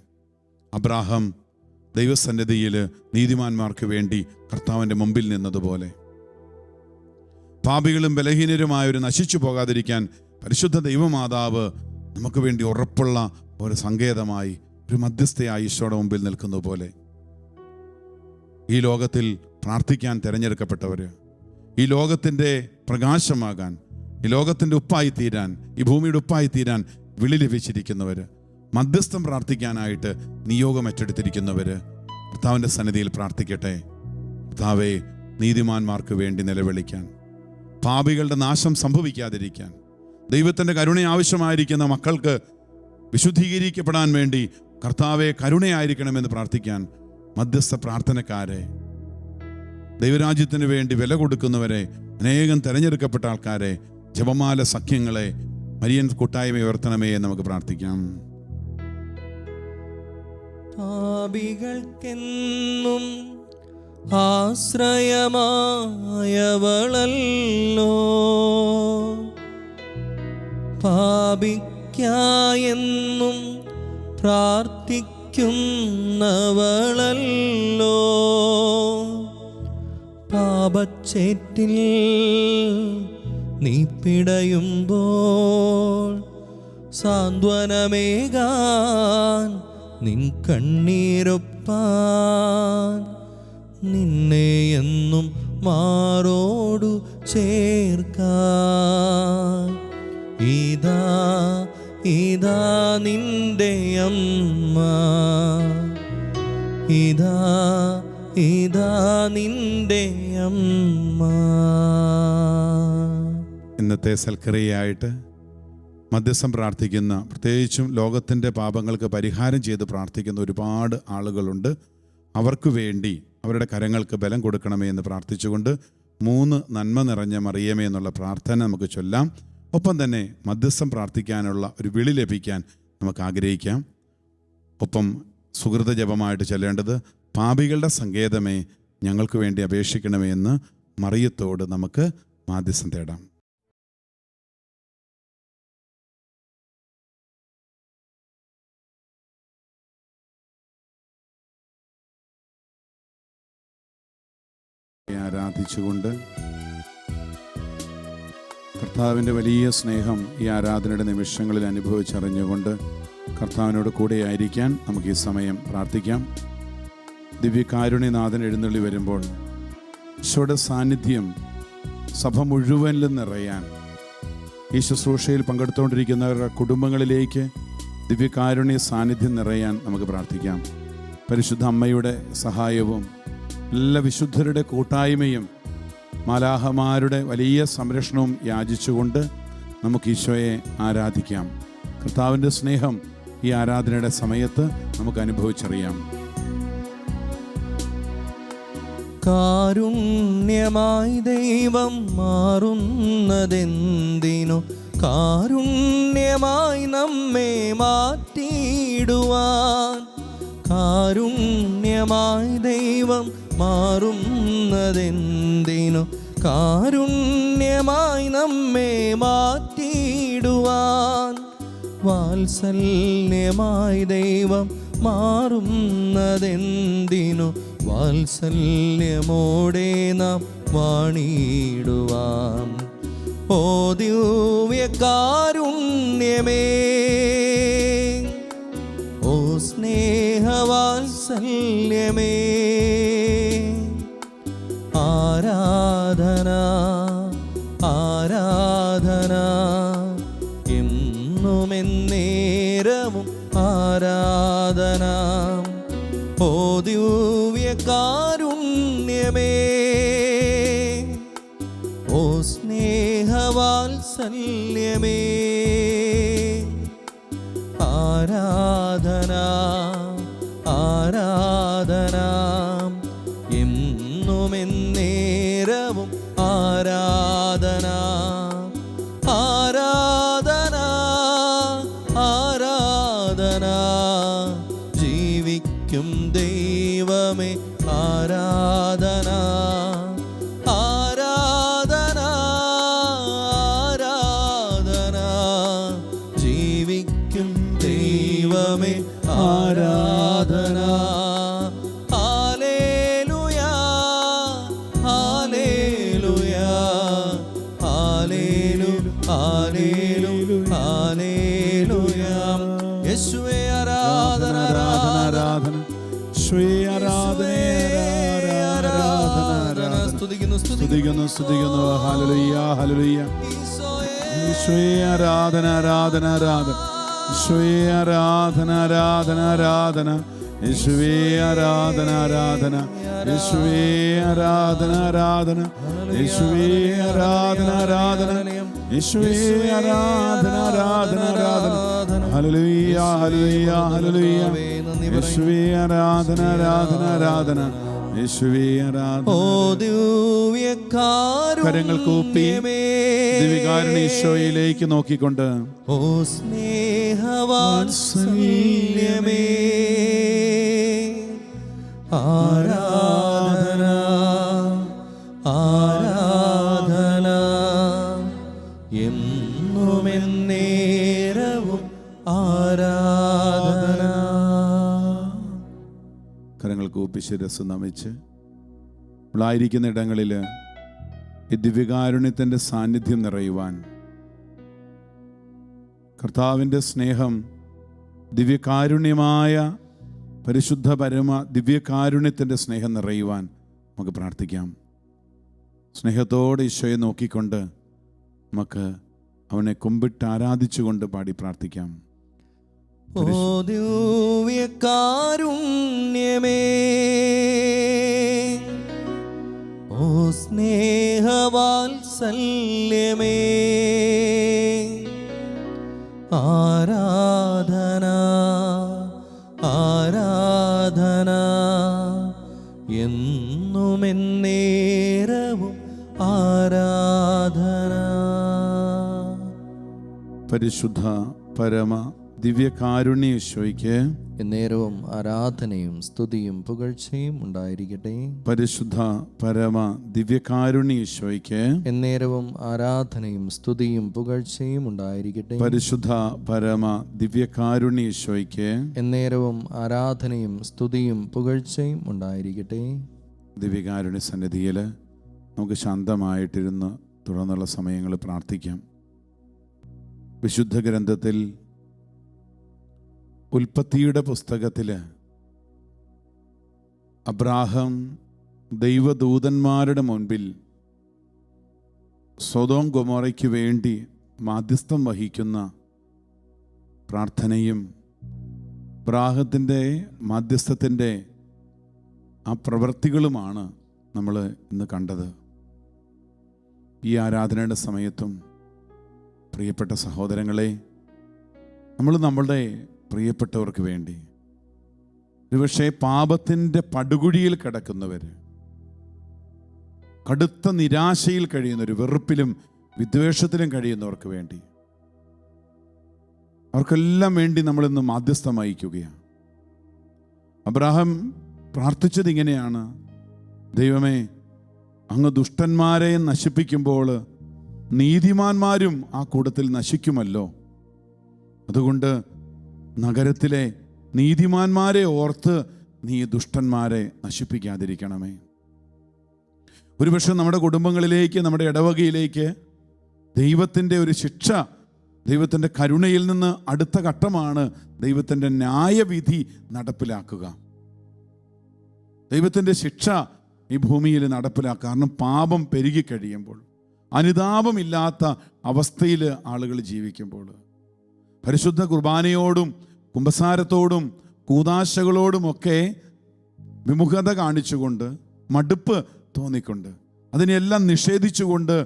അബ്രാഹാം ദൈവസന്നിധിയിൽ നീതിമാന്മാർക്ക് വേണ്ടി കർത്താവിൻ്റെ മുമ്പിൽ നിന്നതുപോലെ പാപികളും ബലഹീനരുമായൊരു നശിച്ചു പോകാതിരിക്കാൻ പരിശുദ്ധ ദൈവമാതാവ് നമുക്ക് വേണ്ടി ഉറപ്പുള്ള ഒരു സങ്കേതമായി ഒരു മധ്യസ്ഥയായി ഈശോയുടെ മുമ്പിൽ നിൽക്കുന്ന പോലെ ഈ ലോകത്തിൽ പ്രാർത്ഥിക്കാൻ തിരഞ്ഞെടുക്കപ്പെട്ടവർ, ഈ ലോകത്തിൻ്റെ പ്രകാശമാകാൻ, ഈ ലോകത്തിൻ്റെ ഉപ്പായി തീരാൻ, ഈ ഭൂമിയുടെ ഉപ്പായി തീരാൻ വിളി ലഭിച്ചിരിക്കുന്നവർ, മധ്യസ്ഥം പ്രാർത്ഥിക്കാനായിട്ട് നിയോഗം ഏറ്റെടുത്തിരിക്കുന്നവർ കർത്താവിൻ്റെ സന്നിധിയിൽ പ്രാർത്ഥിക്കട്ടെ. കർത്താവേ, നീതിമാന്മാർക്ക് വേണ്ടി നിലവിളിക്കാൻ, പാപികളുടെ നാശം സംഭവിക്കാതിരിക്കാൻ, ദൈവത്തിൻ്റെ കരുണ ആവശ്യമായിരിക്കുന്ന മക്കൾക്ക് വിശുദ്ധീകരിക്കപ്പെടാൻ വേണ്ടി കർത്താവെ കരുണയായിരിക്കണമെന്ന് പ്രാർത്ഥിക്കാൻ മധ്യസ്ഥ പ്രാർത്ഥനക്കാരെ, ദൈവരാജ്യത്തിന് വേണ്ടി വില കൊടുക്കുന്നവരെ, അനേകം തിരഞ്ഞെടുക്കപ്പെട്ട ആൾക്കാരെ, ജപമാല സഖ്യങ്ങളെ മരിയൻ കൂട്ടായ്മ ഉയർത്തണമേ എന്ന് നമുക്ക് പ്രാർത്ഥിക്കാം. പാപികൾക്കെന്നും ആശ്രയമായവളല്ലോ, പാപിക്കായെന്നും പ്രാർത്ഥിക്കുന്നവളല്ലോ, പാപച്ചേറ്റിൽ നീ പിടയുമ്പോൾ സാന്ത്വനമേകാൻ നിൻ കണ്ണീരൊപ്പാൻ നിന്നെ എന്നും മാറോടു ചേർക്കാൻ ഇതാ ഇതാ നിന്റെ അമ്മ, ഇതാ ഇതാ നിന്റെ അമ്മ. ഇന്നത്തെ സൽക്രിയയായിട്ട് മധ്യസ്ഥം പ്രാർത്ഥിക്കുന്ന, പ്രത്യേകിച്ചും ലോകത്തിൻ്റെ പാപങ്ങൾക്ക് പരിഹാരം ചെയ്ത് പ്രാർത്ഥിക്കുന്ന ഒരുപാട് ആളുകളുണ്ട്. അവർക്ക് വേണ്ടി അവരുടെ കരങ്ങൾക്ക് ബലം കൊടുക്കണമേ എന്ന് പ്രാർത്ഥിച്ചുകൊണ്ട് 3 നന്മ നിറഞ്ഞ മറിയമേ എന്നുള്ള പ്രാർത്ഥന നമുക്ക് ചൊല്ലാം. ഒപ്പം തന്നെ മധ്യസ്ഥം പ്രാർത്ഥിക്കാനുള്ള ഒരു വിളി ലഭിക്കാൻ നമുക്ക് ആഗ്രഹിക്കാം. ഒപ്പം സുഹൃത ജപമായിട്ട് ചൊല്ലേണ്ടത് പാപികളുടെ സങ്കേതമേ ഞങ്ങൾക്ക് വേണ്ടി അപേക്ഷിക്കണമേ എന്ന് മറിയത്തോട് നമുക്ക് മാധ്യസ്ഥം തേടാം. ആരാധിച്ചുകൊണ്ട് കർത്താവിൻ്റെ വലിയ സ്നേഹം ഈ ആരാധനയുടെ നിമിഷങ്ങളിൽ അനുഭവിച്ചറിഞ്ഞുകൊണ്ട് കർത്താവിനോട് കൂടെയായിരിക്കാൻ നമുക്ക് ഈ സമയം പ്രാർത്ഥിക്കാം. ദിവ്യകാരുണ്യനാഥൻ എഴുന്നള്ളി വരുമ്പോൾ ഈശോയുടെ സാന്നിധ്യം സഭ മുഴുവനിലും നിറയാൻ, ഈ ശുശ്രൂഷയിൽ പങ്കെടുത്തുകൊണ്ടിരിക്കുന്നവരുടെ കുടുംബങ്ങളിലേക്ക് ദിവ്യകാരുണ്യ സാന്നിധ്യം നിറയാൻ നമുക്ക് പ്രാർത്ഥിക്കാം. പരിശുദ്ധ അമ്മയുടെ സഹായവും എല്ലാ വിശുദ്ധരുടെ കൂട്ടായ്മയും മാലാഹമാരുടെ വലിയ സംരക്ഷണവും യാചിച്ചുകൊണ്ട് നമുക്ക് ഈശോയെ ആരാധിക്കാം. കർത്താവിൻ്റെ സ്നേഹം ഈ ആരാധനയുടെ സമയത്ത് നമുക്ക് അനുഭവിച്ചറിയാം. കാരുണ്യമായി ദൈവം മാറുന്നതെന്തിനോ, കാരുണ്യമായി നമ്മെ മാറ്റിയിടുവാൻ. കാരുണ്യമായി ദൈവം മാറുന്നതെന്തിനോ, കാരുണ്യമായി നമ്മെ മാറ്റിയിടുവാൻ. വാത്സല്യമായി ദൈവം മാറുന്നതെന്തിനോ, വാത്സല്യമോടെ നാം വാണിടുവാൻ. ഓ ദിവ്യകാരുണ്യമേ, ഓ സ്നേഹവാത്സല്യമേ, ആരാധന ആരാധന എന്നുമെന്നേരവും ആരാധന. ഓ ദിവ്യകാരുണ്യമേ, ഓ സ്നേഹവാത്സല്യമേ, ആരാധന ആരാധന എന്നുമെന്നേരവും ആരാധന. ആരാധന ആരാധന ജീവിക്കും ദൈവമേ, ആരാധന ആരാധന ആരാധന ജീവിക്കും ദൈവമേ, ആരാധന. ഹല്ലേലൂയാ ഹല്ലേലൂയാ ഹല്ലേലൂയാ ഹല്ലേലൂയാ യേശുവേ ആരാധന. ആരാധന ആരാധന ആരാധന ഈശോയെ ആരാധന ആരാധന സ്തുതിക്കുന്നു സ്തുതിക്കുന്നു സ്തുതിക്കുന്നു ഹല്ലേലൂയ ഹല്ലേലൂയ ഈശോയെ ആരാധന ആരാധന ആരാധന ഈശോയെ ആരാധന ആരാധന ആരാധന യേശുവേ ആരാധന ആരാധന യേശുവേ ആരാധന ആരാധന യേശുവേ ആരാധന ആരാധന യേശുവേ ആരാധന ആരാധന ആരാധന ഹല്ലേലൂയ ഹല്ലേലൂയ ഹല്ലേലൂയ യേശുവേ ആരാധന ആരാധന ആരാധന യേശുവേ ആരാധന. ഓ ദിവ്യകാരുണ്യമേ, കരങ്ങൾ കൂപ്പി ദിവ്യകാരുണ്യ ഈശോയിലേക്ക് നോക്കിക്കൊണ്ട് ഓ സ്നേഹവാത്സല്യമേ, ആരാധന ആരാധന എന്നും എന്നേരവും ആരാധന. കരങ്ങൾ കൂപ്പി ശിരസ് നമിച്ച് നമ്മളായിരിക്കുന്ന ഇടങ്ങളിൽ ഈ ദിവ്യകാരുണ്യത്തിൻ്റെ സാന്നിധ്യം നിറയുവാൻ, കർത്താവിൻ്റെ സ്നേഹം ദിവ്യകാരുണ്യമായ പരിശുദ്ധ പരമ ദിവ്യകാരുണ്യത്തിൻ്റെ സ്നേഹം നിറയുവാൻ നമുക്ക് പ്രാർത്ഥിക്കാം. സ്നേഹത്തോടെ ഈശോയെ നോക്കിക്കൊണ്ട് നമുക്ക് അവനെ കുമ്പിട്ട് ആരാധിച്ചുകൊണ്ട് പാടി പ്രാർത്ഥിക്കാം. ഓ ദിവ്യകാരുണ്യമേ, ഓ സ്നേഹവാത്സല്യമേ, ആരാധന ആരാധന എന്നും എന്നേരവും ആരാധന. പരിശുദ്ധ പരമ ദിവ്യകാരുണ്യ ഈശോയ്ക്ക് എന്നേരവും ആരാധനയും സ്തുതിയും പുകഴ്ചയും ഉണ്ടായിരിക്കട്ടെ. പരിശുദ്ധ പരമ ദിവ്യകാരുണ്യ ഈശോയ്ക്ക് എന്നേരവും ആരാധനയും സ്തുതിയും പുകഴ്ചയും ഉണ്ടായിരിക്കട്ടെ. പരിശുദ്ധ പരമ ദിവ്യകാരുണ്യ ഈശോയ്ക്ക് എന്നേരവും ആരാധനയും സ്തുതിയും പുകഴ്ചയും ഉണ്ടായിരിക്കട്ടെ. ദിവ്യകാരുണ്യ സന്നിധിയിൽ നമുക്ക് ശാന്തമായിട്ടിരുന്ന് തുടർന്നുള്ള സമയങ്ങൾ പ്രാർത്ഥിക്കാം. വിശുദ്ധ ഗ്രന്ഥത്തിൽ ഉൽപ്പത്തിയുടെ പുസ്തകത്തിൽ അബ്രാഹാം ദൈവദൂതന്മാരുടെ മുൻപിൽ സൊദോം ഗൊമോറയ്ക്ക് വേണ്ടി മാധ്യസ്ഥം വഹിക്കുന്ന പ്രാർത്ഥനയും അബ്രാഹത്തിൻ്റെ മാധ്യസ്ഥത്തിൻ്റെ ആ പ്രവൃത്തികളുമാണ് നമ്മൾ ഇന്ന് കണ്ടത്. ഈ ആരാധനയുടെ സമയത്തും പ്രിയപ്പെട്ട സഹോദരങ്ങളെ, നമ്മൾ നമ്മളുടെ പ്രിയപ്പെട്ടവർക്ക് വേണ്ടി, ഒരുപക്ഷെ പാപത്തിൻ്റെ പടുകുഴിയിൽ കിടക്കുന്നവർ, കടുത്ത നിരാശയിൽ കഴിയുന്നവർ, വെറുപ്പിലും വിദ്വേഷത്തിലും കഴിയുന്നവർക്ക് വേണ്ടി, അവർക്കെല്ലാം വേണ്ടി നമ്മളിന്ന് മാധ്യസ്ഥം വഹിക്കുകയാണ്. അബ്രാഹാം പ്രാർത്ഥിച്ചത് ഇങ്ങനെയാണ്: ദൈവമേ, അങ്ങ് ദുഷ്ടന്മാരെ നശിപ്പിക്കുമ്പോൾ നീതിമാന്മാരും ആ കൂട്ടത്തിൽ നശിക്കുമല്ലോ. അതുകൊണ്ട് നഗരത്തിലെ നീതിമാന്മാരെ ഓർത്ത് നീ ദുഷ്ടന്മാരെ നശിപ്പിക്കാതിരിക്കണമേ. ഒരുപക്ഷെ നമ്മുടെ കുടുംബങ്ങളിലേക്ക്, നമ്മുടെ ഇടവകയിലേക്ക് ദൈവത്തിൻ്റെ ഒരു ശിക്ഷ, ദൈവത്തിൻ്റെ കരുണയിൽ നിന്ന് അടുത്ത ഘട്ടമാണ് ദൈവത്തിൻ്റെ ന്യായവിധി നടപ്പിലാക്കുക. ദൈവത്തിൻ്റെ ശിക്ഷ ഈ ഭൂമിയിൽ നടപ്പിലാക്കുക. കാരണം പാപം പെരുകിക്കഴിയുമ്പോൾ, അനുതാപമില്ലാത്ത അവസ്ഥയിൽ ആളുകൾ ജീവിക്കുമ്പോൾ, പരിശുദ്ധ കുർബാനയോടും കുമ്പസാരത്തോടും കൂദാശകളോടുമൊക്കെ വിമുഖത കാണിച്ചുകൊണ്ട്, മടുപ്പ് തോന്നിക്കൊണ്ട്, അതിനെല്ലാം നിഷേധിച്ചുകൊണ്ട്,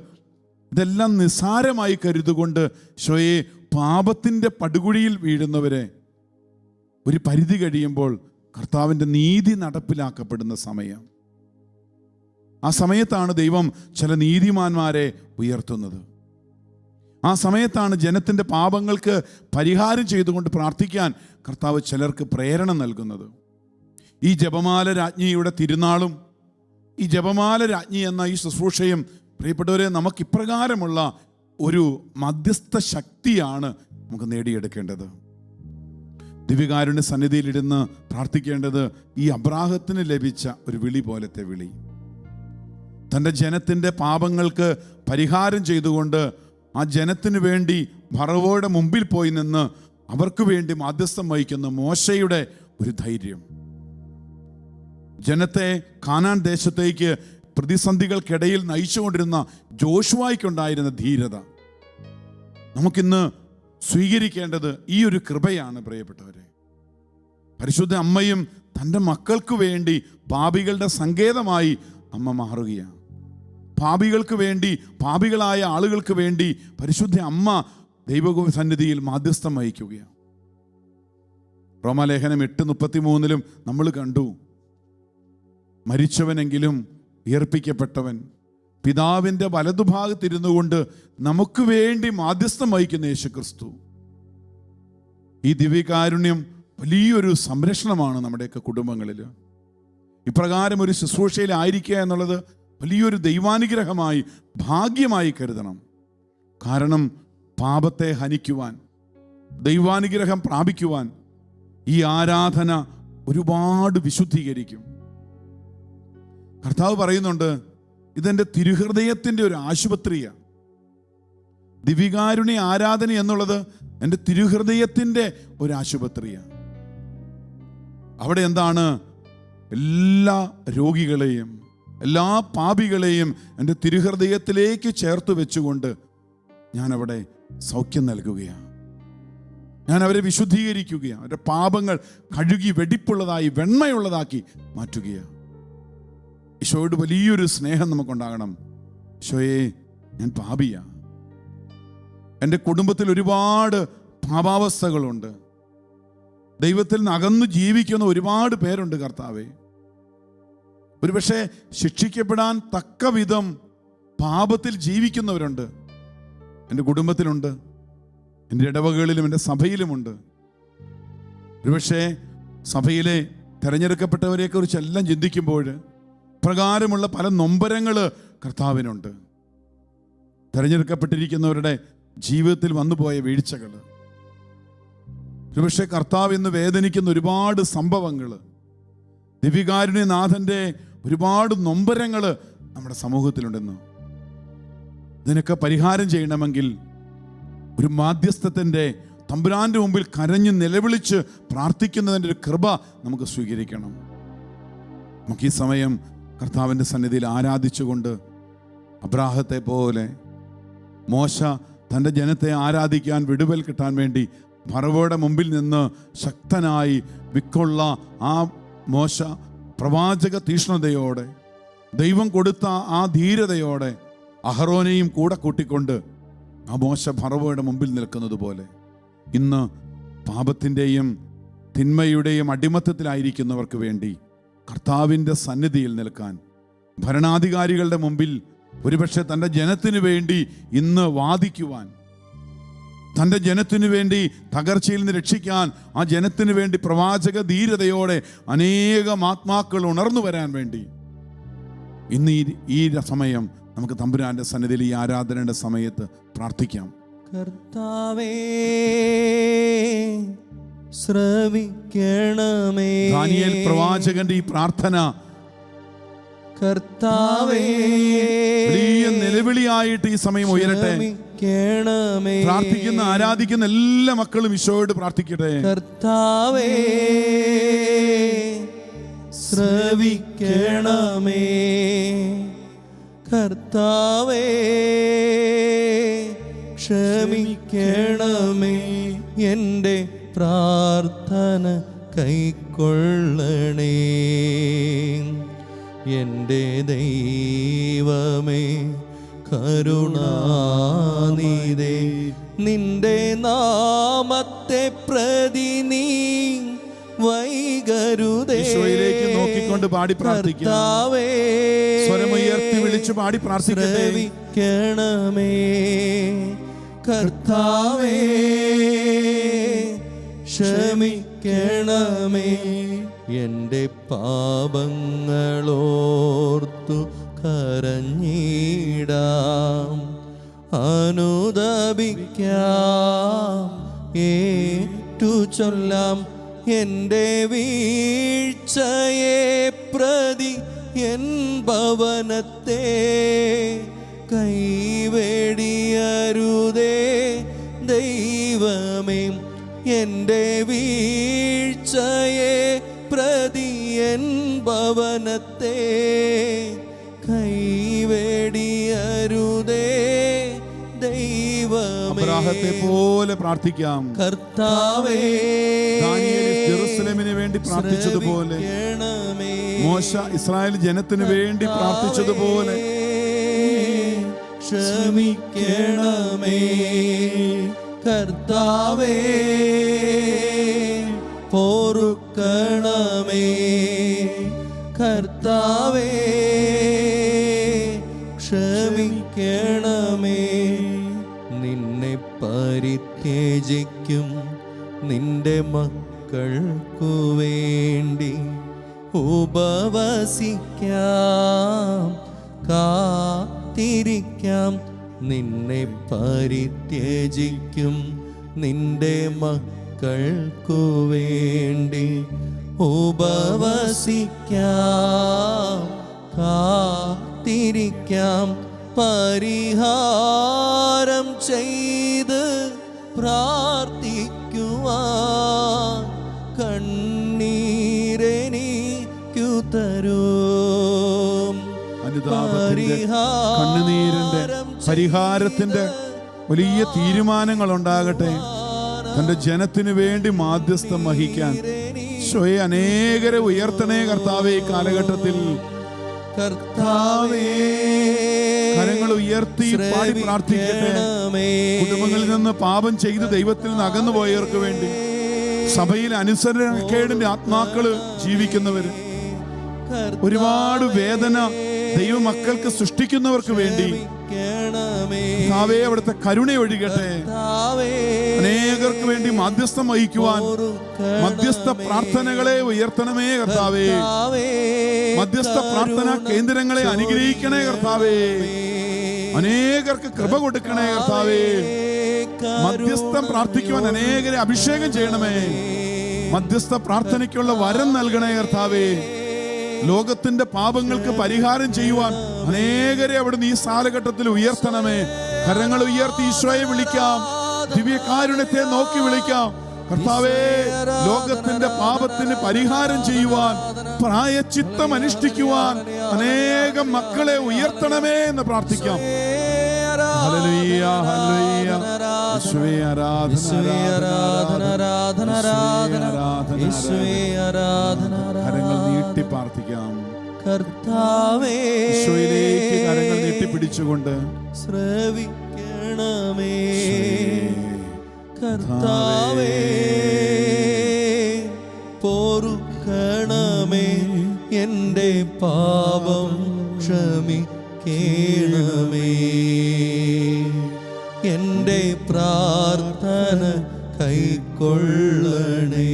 ഇതെല്ലാം നിസ്സാരമായി കരുതുകൊണ്ട് ഈശോയെ പാപത്തിൻ്റെ പടുകുഴിയിൽ വീഴുന്നവരെ ഒരു പരിധി കഴിയുമ്പോൾ കർത്താവിൻ്റെ നീതി നടപ്പിലാക്കപ്പെടുന്ന സമയം. ആ സമയത്താണ് ദൈവം ചില നീതിമാന്മാരെ ഉയർത്തുന്നത്. ആ സമയത്താണ് ജനത്തിൻ്റെ പാപങ്ങൾക്ക് പരിഹാരം ചെയ്തുകൊണ്ട് പ്രാർത്ഥിക്കാൻ കർത്താവ് ചിലർക്ക് പ്രേരണ നൽകുന്നത്. ഈ ജപമാല രാജ്ഞിയുടെ തിരുനാളും ഈ ജപമാല രാജ്ഞി എന്ന ഈ ശുശ്രൂഷയും പ്രിയപ്പെട്ടവരെ, നമുക്ക് ഇപ്രകാരമുള്ള ഒരു മധ്യസ്ഥ ശക്തിയാണ് നമുക്ക് നേടിയെടുക്കേണ്ടത്. ദിവ്യകാരുണ്യ സന്നിധിയിലിരുന്ന് പ്രാർത്ഥിക്കേണ്ടത് ഈ അബ്രാഹത്തിന് ലഭിച്ച ഒരു വിളി പോലത്തെ വിളി. തൻ്റെ ജനത്തിൻ്റെ പാപങ്ങൾക്ക് പരിഹാരം ചെയ്തുകൊണ്ട് ആ ജനത്തിന് വേണ്ടി ഫറവോയുടെ മുമ്പിൽ പോയി നിന്ന് അവർക്ക് വേണ്ടി മാധ്യസ്ഥം വഹിക്കുന്ന മോശയുടെ ഒരു ധൈര്യം, ജനത്തെ കാനാൻ ദേശത്തേക്ക് പ്രതിസന്ധികൾക്കിടയിൽ നയിച്ചുകൊണ്ടിരുന്ന ജോഷുവായ്ക്കുണ്ടായിരുന്ന ധീരത, നമുക്കിന്ന് സ്വീകരിക്കേണ്ടത് ഈ ഒരു കൃപയാണ് പ്രിയപ്പെട്ടവരെ. പരിശുദ്ധ അമ്മയും തൻ്റെ മക്കൾക്ക് വേണ്ടി പാപികളുടെ സങ്കേതമായി അമ്മ മാറുകയാണ്. പാപികൾക്ക് വേണ്ടി, പാപികളായ ആളുകൾക്ക് വേണ്ടി പരിശുദ്ധ അമ്മ ദൈവസന്നിധിയിൽ മാധ്യസ്ഥം വഹിക്കുകയാണ്. റോമാലേഖനം 8:33 നമ്മൾ കണ്ടു, മരിച്ചവനെങ്കിലും ഉയർപ്പിക്കപ്പെട്ടവൻ പിതാവിൻ്റെ വലതുഭാഗത്തിരുന്നു കൊണ്ട് നമുക്ക് വേണ്ടി മാധ്യസ്ഥം വഹിക്കുന്ന യേശുക്രിസ്തു. ഈ ദിവ്യകാരുണ്യം വലിയൊരു സംരക്ഷണമാണ് നമ്മുടെയൊക്കെ കുടുംബങ്ങളിൽ. ഇപ്രകാരം ഒരു ശുശ്രൂഷയിലായിരിക്കുക എന്നുള്ളത് വലിയൊരു ദൈവാനുഗ്രഹമായി, ഭാഗ്യമായി കരുതണം. കാരണം പാപത്തെ ഹനിക്കുവാൻ, ദൈവാനുഗ്രഹം പ്രാപിക്കുവാൻ ഈ ആരാധന ഒരുപാട് വിശുദ്ധീകരിക്കും. കർത്താവ് പറയുന്നുണ്ട്, ഇതെൻ്റെ തിരുഹൃദയത്തിൻ്റെ ഒരു ആശുപത്രിയാണ്. ദിവ്യകാരുണ്യ ആരാധന എന്നുള്ളത് എൻ്റെ തിരുഹൃദയത്തിൻ്റെ ഒരു ആശുപത്രിയാണ്. അവിടെ എന്താണ്? എല്ലാ രോഗികളെയും, എല്ലാ പാപികളെയും എൻ്റെ തിരുഹൃദയത്തിലേക്ക് ചേർത്ത് വെച്ചുകൊണ്ട് ഞാനവിടെ സൗഖ്യം നൽകുകയാണ്. ഞാൻ അവരെ വിശുദ്ധീകരിക്കുകയാണ്. അവരുടെ പാപങ്ങൾ കഴുകി വെടിപ്പുള്ളതായി, വെണ്മയുള്ളതാക്കി മാറ്റുകയാണ്. ഈശോയോട് വലിയൊരു സ്നേഹം നമുക്കുണ്ടാകണം. ഈശോയെ, ഞാൻ പാപിയാണ്, എൻ്റെ കുടുംബത്തിൽ ഒരുപാട് പാപാവസ്ഥകളുണ്ട്, ദൈവത്തിൽ നിന്ന് അകന്നു ജീവിക്കുന്ന ഒരുപാട് പേരുണ്ട് കർത്താവേ. ഒരുപക്ഷെ ശിക്ഷിക്കപ്പെടാൻ തക്ക വിധം പാപത്തിൽ ജീവിക്കുന്നവരുണ്ട്, എൻ്റെ കുടുംബത്തിലുണ്ട്, എൻ്റെ ഇടവകളിലും എൻ്റെ സഭയിലുമുണ്ട്. ഒരുപക്ഷെ സഭയിലെ തിരഞ്ഞെടുക്കപ്പെട്ടവരെക്കുറിച്ചെല്ലാം ചിന്തിക്കുമ്പോൾ പ്രകാരമുള്ള പല നൊമ്പരങ്ങൾ കർത്താവിനുണ്ട്. തിരഞ്ഞെടുക്കപ്പെട്ടിരിക്കുന്നവരുടെ ജീവിതത്തിൽ വന്നുപോയ വീഴ്ചകൾ, ഒരുപക്ഷെ കർത്താവ് ഇന്ന് വേദനിക്കുന്ന ഒരുപാട് സംഭവങ്ങൾ, ദിവ്യകാരുണ്യനാഥൻ്റെ ഒരുപാട് നൊമ്പരങ്ങൾ നമ്മുടെ സമൂഹത്തിലുണ്ടെന്ന്. ഇതിനൊക്കെ പരിഹാരം ചെയ്യണമെങ്കിൽ ഒരു മാധ്യസ്ഥത്തിൻ്റെ, തമ്പുരാൻ്റെ മുമ്പിൽ കരഞ്ഞ് നിലവിളിച്ച് പ്രാർത്ഥിക്കുന്നതിൻ്റെ ഒരു കൃപ നമുക്ക് സ്വീകരിക്കണം. നമുക്ക് ഈ സമയം കർത്താവിൻ്റെ സന്നിധിയിൽ ആരാധിച്ചുകൊണ്ട്, അബ്രാഹത്തെ പോലെ മോശ തൻ്റെ ജനത്തെ ആരാധിക്കാൻ, വിടുതൽ കിട്ടാൻ വേണ്ടി ഫറവോയുടെ മുമ്പിൽ നിന്ന് ശക്തനായി വിക്കുള്ള ആ മോശ പ്രവാചക തീഷ്ണതയോടെ, ദൈവം കൊടുത്ത ആ ധീരതയോടെ അഹറോനെയും കൂടെ കൂട്ടിക്കൊണ്ട് ആ മോശ ഫറവോയുടെ മുമ്പിൽ നിൽക്കുന്നത് പോലെ ഇന്ന് പാപത്തിൻ്റെയും തിന്മയുടെയും അടിമത്തത്തിലായിരിക്കുന്നവർക്ക് വേണ്ടി കർത്താവിൻ്റെ സന്നിധിയിൽ നിൽക്കാൻ, ഭരണാധികാരികളുടെ മുമ്പിൽ ഒരുപക്ഷെ തൻ്റെ ജനത്തിനു വേണ്ടി ഇന്ന് വാദിക്കുവാൻ, തൻ്റെ ജനത്തിനു വേണ്ടി തകർച്ചയിൽ നിന്ന് രക്ഷിക്കാൻ, ആ ജനത്തിനു വേണ്ടി പ്രവാചക ധീരതയോടെ അനേകം ആത്മാക്കൾ ഉണർന്നു വരാൻ വേണ്ടി ഇന്ന് ഈ സമയം നമുക്ക് തമ്പുരാന്റെ സന്നിധിയിൽ ഈ ആരാധനയുടെ സമയത്ത് പ്രാർത്ഥിക്കാം. കർത്താവേ ശ്രവിക്കണമേ. ദാനിയേൽ പ്രവാചകന്റെ ഈ പ്രാർത്ഥന കർത്താവേ വലിയ നിലവിളിയായിട്ട് ഈ സമയം ഉയരട്ടെ. പ്രാർത്ഥിക്കുന്ന, ആരാധിക്കുന്ന എല്ലാ മക്കളും ഈശോയോട് പ്രാർത്ഥിക്കട്ടെ. കർത്താവേ ശ്രവിക്കണമേ. കർത്താവേ ക്ഷമിക്കണമേ. എൻ്റെ പ്രാർത്ഥന കൈക്കൊള്ളണേ. എൻ്റെ ദൈവമേ കരുണാനിധേ, നിന്റെ നാമത്തെ പ്രതി നീ വൈകരുതേ. ഈശോയിലേക്ക് നോക്കിക്കൊണ്ട് പാടി പ്രാർത്ഥിക്കാം. കർത്താവേ സ്വരമുയർത്തി വിളിച്ചു പാടി പ്രാർത്ഥിക്കട്ടെ. ശ്രവിക്കണമേ. കർത്താവേ ക്ഷമിക്കണമേ. എൻ്റെ പാപങ്ങളോർത്തു കരഞ്ഞിടാം, അനുദപിക്കാം, ഏറ്റു ചൊല്ലാം. എൻ്റെ വീഴ്ചയെ പ്രതി എൻ ഭവനത്തെ കൈവെടിയരുതേ. ദൈവമേ എൻ്റെ വീഴ്ചയെ പ്രതിയൻ ഭവനത്തെ കൈവെടിയരുതേ ദൈവമേ. അബ്രാഹത്തെ പോലെ പ്രാർത്ഥിക്കാം. കർത്താവേ, ദാനിയേൽ ജെറുസലേമിന് വേണ്ടി പ്രാർത്ഥിച്ചതുപോലെ, മോശ ഇസ്രായേൽ ജനത്തിന് വേണ്ടി പ്രാർത്ഥിച്ചതുപോലെ ക്ഷമിക്കണമേ. കർത്താവേ, പൊറുക്കണമേ. കർത്താവേ, ക്ഷമിക്കണമേ. നിന്നെ പരിത്യജിക്കും നിന്റെ മക്കൾക്കു വേണ്ടി ഉപവസിക്കാം, കാത്തിരിക്കാം. നിന്നെ പരിത്യജിക്കും നിന്റെ മക്കൾക്കു വേണ്ടി ഉപവസിക്കാം, കാത്തിരിക്കാം. പരിഹാരം ചെയ്ത് പ്രാർത്ഥിക്കുവാൻ കണ്ണീരെനിക്കു തരും. കണ്ണുനീരിന്റെ പരിഹാരത്തിന്റെ വലിയ തീരുമാനങ്ങൾ ഉണ്ടാകട്ടെ. തന്റെ ജനത്തിന് വേണ്ടി മാധ്യസ്ഥം വഹിക്കാൻ ഈശോയെ അനേകരെ ഉയർത്തണേ കർത്താവേ. ഈ കാലഘട്ടത്തിൽ കർത്താവേ, കരങ്ങൾ ഉയർത്തി പാടി പ്രാർത്ഥിക്കട്ടെ. കുടുംബങ്ങളിൽ നിന്ന് പാപം ചെയ്ത് ദൈവത്തിൽ നിന്ന് അകന്നുപോയവർക്ക് വേണ്ടി, സഭയിൽ അനുസരണക്കേടിന്റെ ആത്മാക്കള് ജീവിക്കുന്നവര്, ഒരുപാട് വേദന ദൈവമക്കൾക്ക് സൃഷ്ടിക്കുന്നവർക്ക് വേണ്ടി കർത്താവേ അവിടുത്തെ കരുണ ഒഴുകട്ടെ. അനേകർക്ക് വേണ്ടി മാധ്യസ്ഥം വഹിക്കുവാൻ മധ്യസ്ഥ പ്രാർത്ഥനകളെ ഉയർത്തണമേ കർത്താവേ. മധ്യസ്ഥ പ്രാർത്ഥനാ കേന്ദ്രങ്ങളെ അനുഗ്രഹിക്കണേ കർത്താവേ. അനേകർക്ക് കൃപ കൊടുക്കണേ കർത്താവേ. മധ്യസ്ഥം പ്രാർത്ഥിക്കുവാൻ അനേകരെ അഭിഷേകം ചെയ്യണമേ. മധ്യസ്ഥ പ്രാർത്ഥനയ്ക്കുള്ള വരം നൽകണേ കർത്താവേ. ലോകത്തിന്റെ പാപങ്ങൾക്ക് പരിഹാരം ചെയ്യുവാൻ അനേകരെ അവിടുന്ന് ഈ കാലഘട്ടത്തിൽ ഉയർത്തണമേ. കരങ്ങൾ ഉയർത്തി ഈശോയെ വിളിക്കാം, ദിവ്യകാരുണ്യത്തെ നോക്കി വിളിക്കാം. കർത്താവേ, ലോകത്തിന്റെ പാപത്തിന് പരിഹാരം ചെയ്യുവാൻ, പ്രായശ്ചിത്തം അനുഷ്ഠിക്കുവാൻ അനേകം മക്കളെ ഉയർത്തണമേ എന്ന് പ്രാർത്ഥിക്കാം. Hallelujah, hallelujah. യേശുവേ ആരാധന, ആരാധന, ആരാധന. കരങ്ങൾ നീട്ടി പ്രാർത്ഥിക്കാം. കർത്താവേ, ഈശോയിലേക്ക് കരങ്ങൾ നീട്ടിപ്പിടിച്ചുകൊണ്ട് ശ്രവിക്കണമേ. കർത്താവേ, പൊറുക്കണമേ. എൻ്റെ പാപം ക്ഷമിക്കണമേ. എൻ്റെ പ്രാർത്ഥന കൈക്കൊള്ളണേ.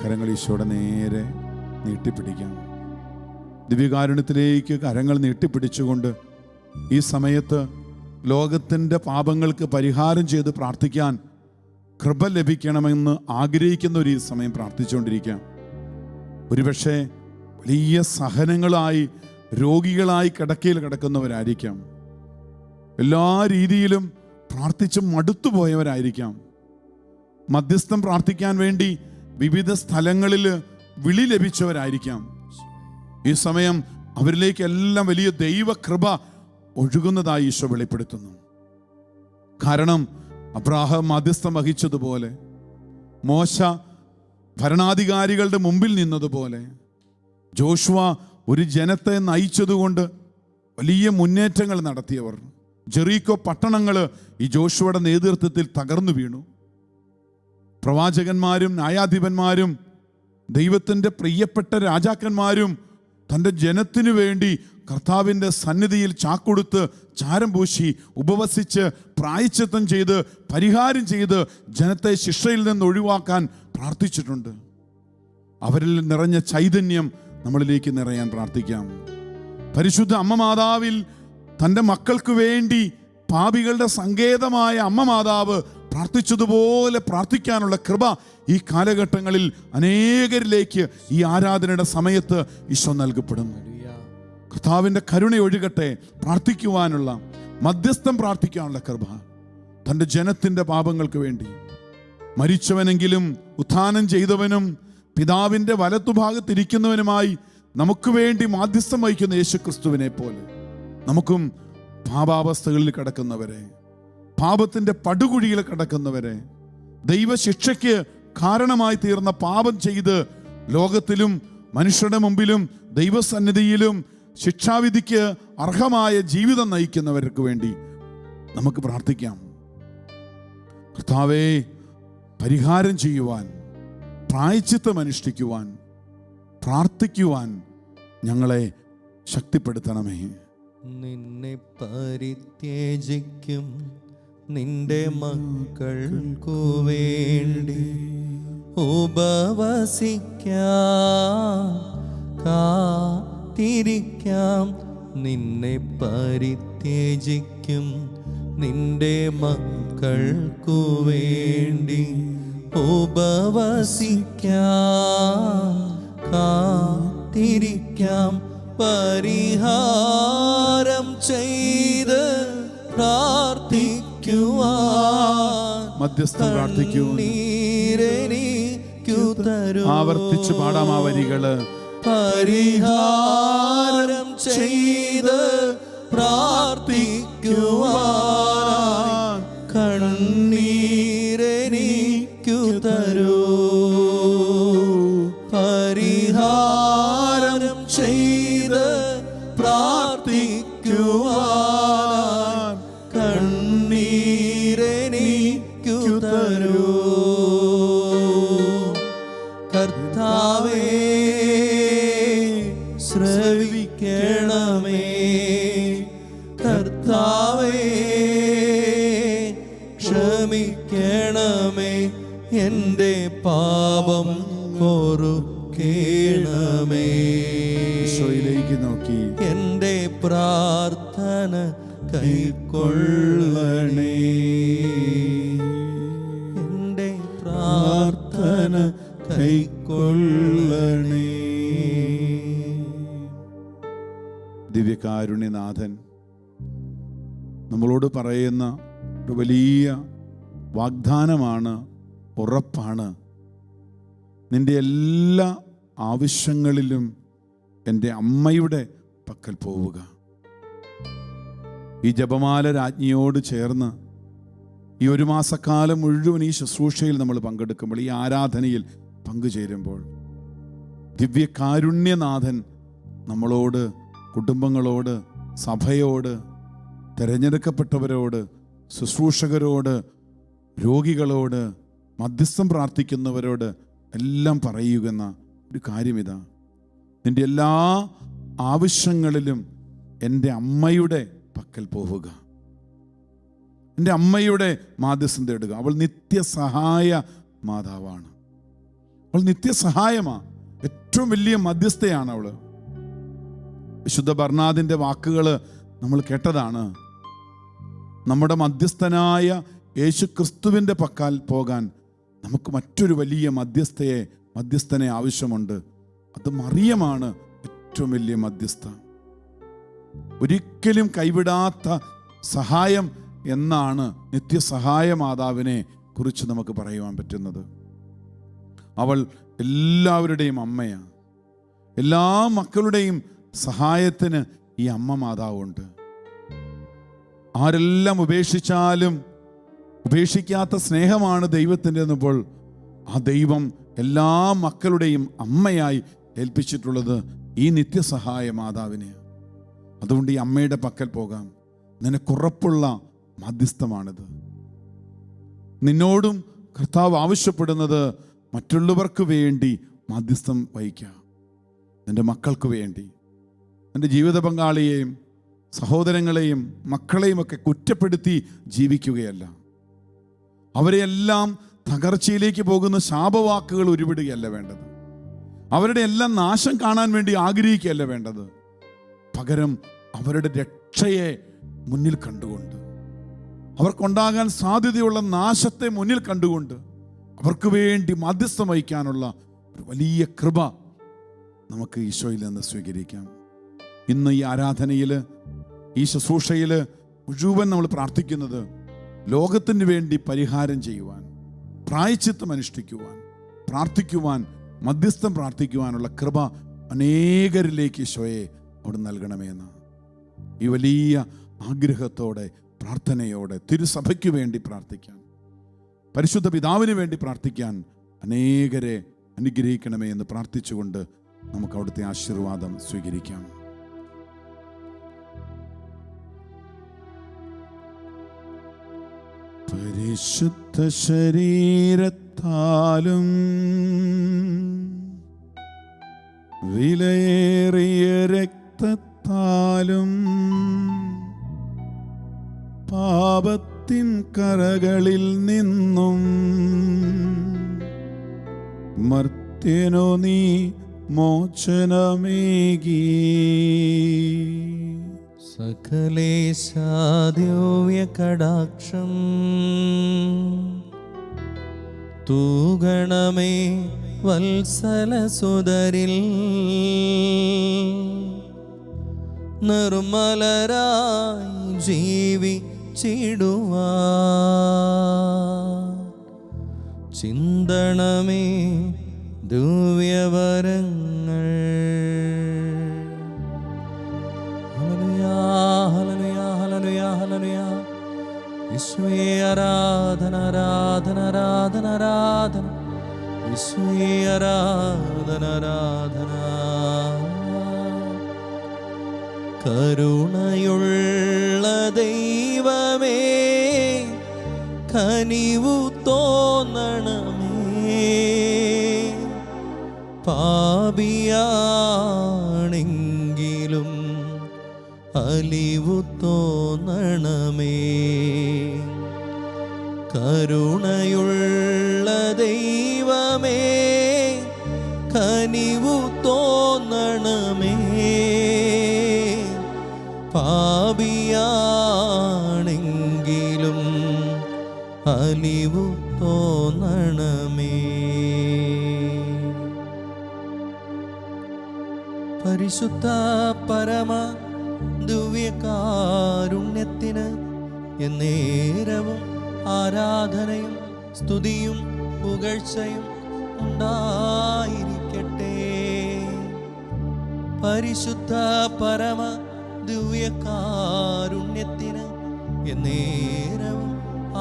കരങ്ങൾ ഈശോയുടെ നേരെ നീട്ടിപ്പിടിക്കാം. ദിവ്യകാരുണ്യത്തിലേക്ക് കരങ്ങൾ നീട്ടിപ്പിടിച്ചുകൊണ്ട് ഈ സമയത്ത് ലോകത്തിൻ്റെ പാപങ്ങൾക്ക് പരിഹാരം ചെയ്ത് പ്രാർത്ഥിക്കാൻ കൃപ ലഭിക്കണമെന്ന് ആഗ്രഹിക്കുന്ന ഒരു ഈ സമയം പ്രാർത്ഥിച്ചുകൊണ്ടിരിക്കാം. ഒരുപക്ഷെ വലിയ സഹനങ്ങളായി രോഗികളായി കിടക്കയിൽ കിടക്കുന്നവരായിരിക്കാം. എല്ലാ രീതിയിലും പ്രാർത്ഥിച്ച് മടുത്തുപോയവരായിരിക്കാം. മധ്യസ്ഥം പ്രാർത്ഥിക്കാൻ വേണ്ടി വിവിധ സ്ഥലങ്ങളിൽ വിളി ലഭിച്ചവരായിരിക്കാം. ഈ സമയം അവരിലേക്കെല്ലാം വലിയ ദൈവകൃപ ഒഴുകുന്നതായി ഈശോ വെളിപ്പെടുത്തുന്നു. കാരണം അബ്രാഹാം മധ്യസ്ഥം വഹിച്ചതുപോലെ, മോശ ഭരണാധികാരികളുടെ മുമ്പിൽ നിന്നതുപോലെ, ജോഷുവ ഒരു ജനത്തെ നയിച്ചതുകൊണ്ട് വലിയ മുന്നേറ്റങ്ങൾ നടത്തിയവർ, ജെറീക്കോ പട്ടണങ്ങൾ ഈ ജോഷുവയുടെ നേതൃത്വത്തിൽ തകർന്നു വീണു. പ്രവാചകന്മാരും ന്യായാധിപന്മാരും ദൈവത്തിൻ്റെ പ്രിയപ്പെട്ട രാജാക്കന്മാരും തൻ്റെ ജനത്തിനു വേണ്ടി കർത്താവിൻ്റെ സന്നിധിയിൽ ചാക്കൊടുത്ത് ചാരം പൂശി ഉപവസിച്ച് പ്രായശ്ചിത്തം ചെയ്ത് പരിഹാരം ചെയ്ത് ജനത്തെ ശിക്ഷയിൽ നിന്ന് ഒഴിവാക്കാൻ പ്രാർത്ഥിച്ചിട്ടുണ്ട്. അവരിൽ നിറഞ്ഞ ചൈതന്യം നമ്മളിലേക്ക് നിറയാൻ പ്രാർത്ഥിക്കാം. പരിശുദ്ധ അമ്മ മാതാവിൽ തൻ്റെ മക്കൾക്ക് വേണ്ടി പാപികളുടെ സങ്കേതമായ അമ്മ മാതാവ് പ്രാർത്ഥിച്ചതുപോലെ പ്രാർത്ഥിക്കാനുള്ള കൃപ ഈ കാലഘട്ടങ്ങളിൽ അനേകരിലേക്ക് ഈ ആരാധനയുടെ സമയത്ത് ഈശോ നൽകപ്പെടുന്നു. കർത്താവിൻ്റെ കരുണ ഒഴുകട്ടെ. പ്രാർത്ഥിക്കുവാനുള്ള, മധ്യസ്ഥം പ്രാർത്ഥിക്കാനുള്ള കൃപ തൻ്റെ ജനത്തിൻ്റെ പാപങ്ങൾക്ക് വേണ്ടി മരിച്ചവനെങ്കിലും ഉത്ഥാനം ചെയ്തവനും പിതാവിൻ്റെ വലത്തുഭാഗത്തിരിക്കുന്നവനുമായി നമുക്ക് വേണ്ടി മാധ്യസ്ഥം വഹിക്കുന്ന യേശുക്രിസ്തുവിനെ പോലെ നമുക്കും പാപാവസ്ഥകളിൽ കിടക്കുന്നവരെ, പാപത്തിൻ്റെ പടുകുഴിയിൽ കിടക്കുന്നവരെ, ദൈവശിക്ഷയ്ക്ക് കാരണമായി തീർന്ന പാപം ചെയ്ത് ലോകത്തിലും മനുഷ്യരുടെ മുമ്പിലും ദൈവസന്നിധിയിലും ശിക്ഷാവിധിക്ക് അർഹമായ ജീവിതം നയിക്കുന്നവർക്ക് വേണ്ടി നമുക്ക് പ്രാർത്ഥിക്കാം. കർത്താവേ, പരിഹാരം ചെയ്യുവാൻ, പ്രായശ്ചിത്തം അനുഷ്ഠിക്കുവാൻ, പ്രാർത്ഥിക്കുവാൻ ഞങ്ങളെ ശക്തിപ്പെടുത്തണമേ. നിന്നെ പരിത്യജിക്കും നിന്റെ മക്കൾക്കു വേണ്ടി ഉപവസിക്കാം, കാത്തിരിക്കാം. നിന്നെ പരിത്യജിക്കും നിന്റെ മക്കൾക്കു വേണ്ടി ഉപവസിക്കാം, കാത്തിരിക്കാം. പരിഹാരം ചെയ്ത് പ്രാർത്ഥിക്കുവാൻ മധ്യസ്ഥം പ്രാർത്ഥിക്കൂ. ആവർത്തിച്ചു പാടാം ആ വരികള്. പരിഹാരം ചെയ്ത് പ്രാർത്ഥിക്കുവാൻ കണ്ണീരെനിക്കു തരൂ. പരിഹാരം ചെയ്ത് പ്രാർത്ഥിക്കുവാൻ കണ്ണീരെനിക്കു തരൂ. കർത്താവേ, ശ്രവിക്കണമേ. കർത്താവേ, ക്ഷമിക്കണമേ. എൻ്റെ പാപം പൊറുക്കേണമേ. ഈശോയിലേക്ക് നോക്കി എൻ്റെ പ്രാർത്ഥന കൈക്കൊള്ളണേ. എൻ്റെ പ്രാർത്ഥന കൈക്കൊള്ളണേ. ദിവ്യകാരുണ്യനാഥൻ നമ്മളോട് പറയുന്ന ഒരു വലിയ വാഗ്ദാനമാണ്, ഉറപ്പാണ്. നിന്റെ എല്ലാ ആവശ്യങ്ങളിലും എൻ്റെ അമ്മയുടെ പക്കൽ പോവുക. ഈ ജപമാല രാജ്ഞിയോട് ചേർന്ന് ഈ ഒരു മാസക്കാലം മുഴുവൻ ഈ ശുശ്രൂഷയിൽ നമ്മൾ പങ്കെടുക്കുമ്പോൾ, ഈ ആരാധനയിൽ പങ്കുചേരുമ്പോൾ, ദിവ്യകാരുണ്യനാഥൻ നമ്മളോട്, കുടുംബങ്ങളോട്, സഭയോട്, തിരഞ്ഞെടുക്കപ്പെട്ടവരോട്, ശുശ്രൂഷകരോട്, രോഗികളോട്, മധ്യസ്ഥം പ്രാർത്ഥിക്കുന്നവരോട് എല്ലാം പറയുന്ന ഒരു കാര്യം ഇതാ: നിന്റെ എല്ലാ ആവശ്യങ്ങളിലും എൻ്റെ അമ്മയുടെ പക്കൽ പോവുക, എൻ്റെ അമ്മയുടെ മാധ്യസ്ഥം തേടുക. അവൾ നിത്യസഹായ മാതാവാണ്. അവൾ നിത്യസഹായമാണ്. ഏറ്റവും വലിയ മധ്യസ്ഥയാണ് അവൾ. വിശുദ്ധ ബർണാദിൻ്റെ വാക്കുകൾ നമ്മൾ കേട്ടതാണ്. നമ്മുടെ മധ്യസ്ഥനായ യേശു ക്രിസ്തുവിൻ്റെ പക്കൽ പോകാൻ നമുക്ക് മറ്റൊരു വലിയ മധ്യസ്ഥനെ ആവശ്യമുണ്ട്. അത് മറിയമാണ് ഏറ്റവും വലിയ മധ്യസ്ഥ. ഒരിക്കലും കൈവിടാത്ത സഹായം എന്നാണ് നിത്യസഹായ മാതാവിനെ കുറിച്ച് നമുക്ക് പറയുവാൻ പറ്റുന്നത്. അവൾ എല്ലാവരുടെയും അമ്മയാണ്. എല്ലാ മക്കളുടെയും സഹായത്തിന് ഈ അമ്മ മാതാവുണ്ട്. ആരെല്ലാം ഉപേക്ഷിച്ചാലും ഉപേക്ഷിക്കാത്ത സ്നേഹമാണ് ദൈവത്തിൻ്റെ എന്നപ്പോൾ ആ ദൈവം എല്ലാ മക്കളുടെയും അമ്മയായി ഏൽപ്പിച്ചിട്ടുള്ളത് ഈ നിത്യസഹായ മാതാവിനെ. അതുകൊണ്ട് ഈ അമ്മയുടെ പക്കൽ പോകാം. നിനക്കുറപ്പുള്ള മധ്യസ്ഥമാണിത്. നിന്നോടും കർത്താവ് ആവശ്യപ്പെടുന്നത് മറ്റുള്ളവർക്ക് വേണ്ടി മധ്യസ്ഥം വഹിക്കുക. നിൻ്റെ മക്കൾക്ക് വേണ്ടി, നിൻ്റെ ജീവിത പങ്കാളിയെയും സഹോദരങ്ങളെയും മക്കളെയും ഒക്കെ കുറ്റപ്പെടുത്തി ജീവിക്കുകയല്ല. അവരെയെല്ലാം തകർച്ചയിലേക്ക് പോകുന്ന ശാപവാക്കുകൾ ഉരുവിടുകയല്ല വേണ്ടത്. അവരുടെ എല്ലാം നാശം കാണാൻ വേണ്ടി ആഗ്രഹിക്കുകയല്ല വേണ്ടത്. പകരം അവരുടെ രക്ഷയെ മുന്നിൽ കണ്ടുകൊണ്ട്, അവർക്കുണ്ടാകാൻ സാധ്യതയുള്ള നാശത്തെ മുന്നിൽ കണ്ടുകൊണ്ട് അവർക്ക് വേണ്ടി മധ്യസ്ഥം വഹിക്കാനുള്ള ഒരു വലിയ കൃപ നമുക്ക് ഈശോയിൽ നിന്ന് സ്വീകരിക്കാം. ഇന്ന് ഈ ആരാധനയിൽ, ഈ ശുശ്രൂഷയിൽ മുഴുവൻ നമ്മൾ പ്രാർത്ഥിക്കുന്നത് ലോകത്തിന് വേണ്ടി പരിഹാരം ചെയ്യുവാൻ, പ്രായശ്ചിത്തം അനുഷ്ഠിക്കുവാൻ, പ്രാർത്ഥിക്കുവാൻ, മധ്യസ്ഥം പ്രാർത്ഥിക്കുവാനുള്ള കൃപ അനേകരിലേക്ക് ഈശോയെ അവിടെ നൽകണമേ എന്ന് ഈ വലിയ ആഗ്രഹത്തോടെ, പ്രാർത്ഥനയോടെ തിരുസഭയ്ക്ക് വേണ്ടി പ്രാർത്ഥിക്കാൻ, പരിശുദ്ധ പിതാവിന് വേണ്ടി പ്രാർത്ഥിക്കാൻ അനേകരെ അനുഗ്രഹിക്കണമേ എന്ന് പ്രാർത്ഥിച്ചുകൊണ്ട് നമുക്ക് അവിടുത്തെ ആശീർവാദം സ്വീകരിക്കാം. പരിശുദ്ധ ശരീരത്താലും വിലയേറിയ രക്തത്താലും പാപത്തിൻ കറകളിൽ നിന്നും മർത്യനോ നീ മോചനമേകി. സകലേശാദ്യോവ്യ കടാക്ഷം തൂഗണമേ വത്സലസുതരിൽ നിർമ്മലരായി ജീവിച്ചിടുവാൻ ചിന്തണമേ ദിവ്യവരങ്ങൾ. ഹല്ലേലൂയാ ഹല്ലേലൂയാ ഹല്ലേലൂയാ ഹല്ലേലൂയാ. യേശുവേ ആരാധന ആരാധന ആരാധന ആരാധന. യേശുവേ ആരാധന ആരാധന. കരുണയുള്ള ദൈവമേ കനിവു തോന്നണമേ. പാപിയാണെങ്കിലും അലിവു തോന്നണമേ. കരുണയുള്ള ദൈവമേ കനിവു തോന്നണമേ. പാപിയാണെങ്കിലും അലിവു തോന്നണമേ. പരിശുദ്ധ പരമ ദിവ്യകാരുണ്യത്തിന് എന്നേരവും ആരാധനയും സ്തുതിയും പുകഴ്ചയും ഉണ്ടായിരിക്കട്ടെ. പരിശുദ്ധ പരമ ദിവ്യകാരുണ്യത്തിന് എന്നേരവും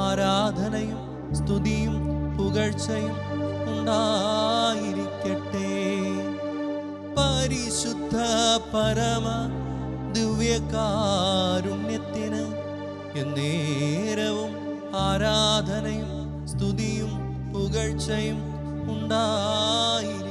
ആരാധനയും സ്തുതിയും പുകഴ്ചയും ഉണ്ടായിരിക്കട്ടെ. പരിശുദ്ധ പരമ ദിവ്യകാരുണ്യത്തിന് എന്നേരവും ആരാധനയും സ്തുതിയും പുകഴ്ചയും ഉണ്ടായിരിക്കട്ടെ.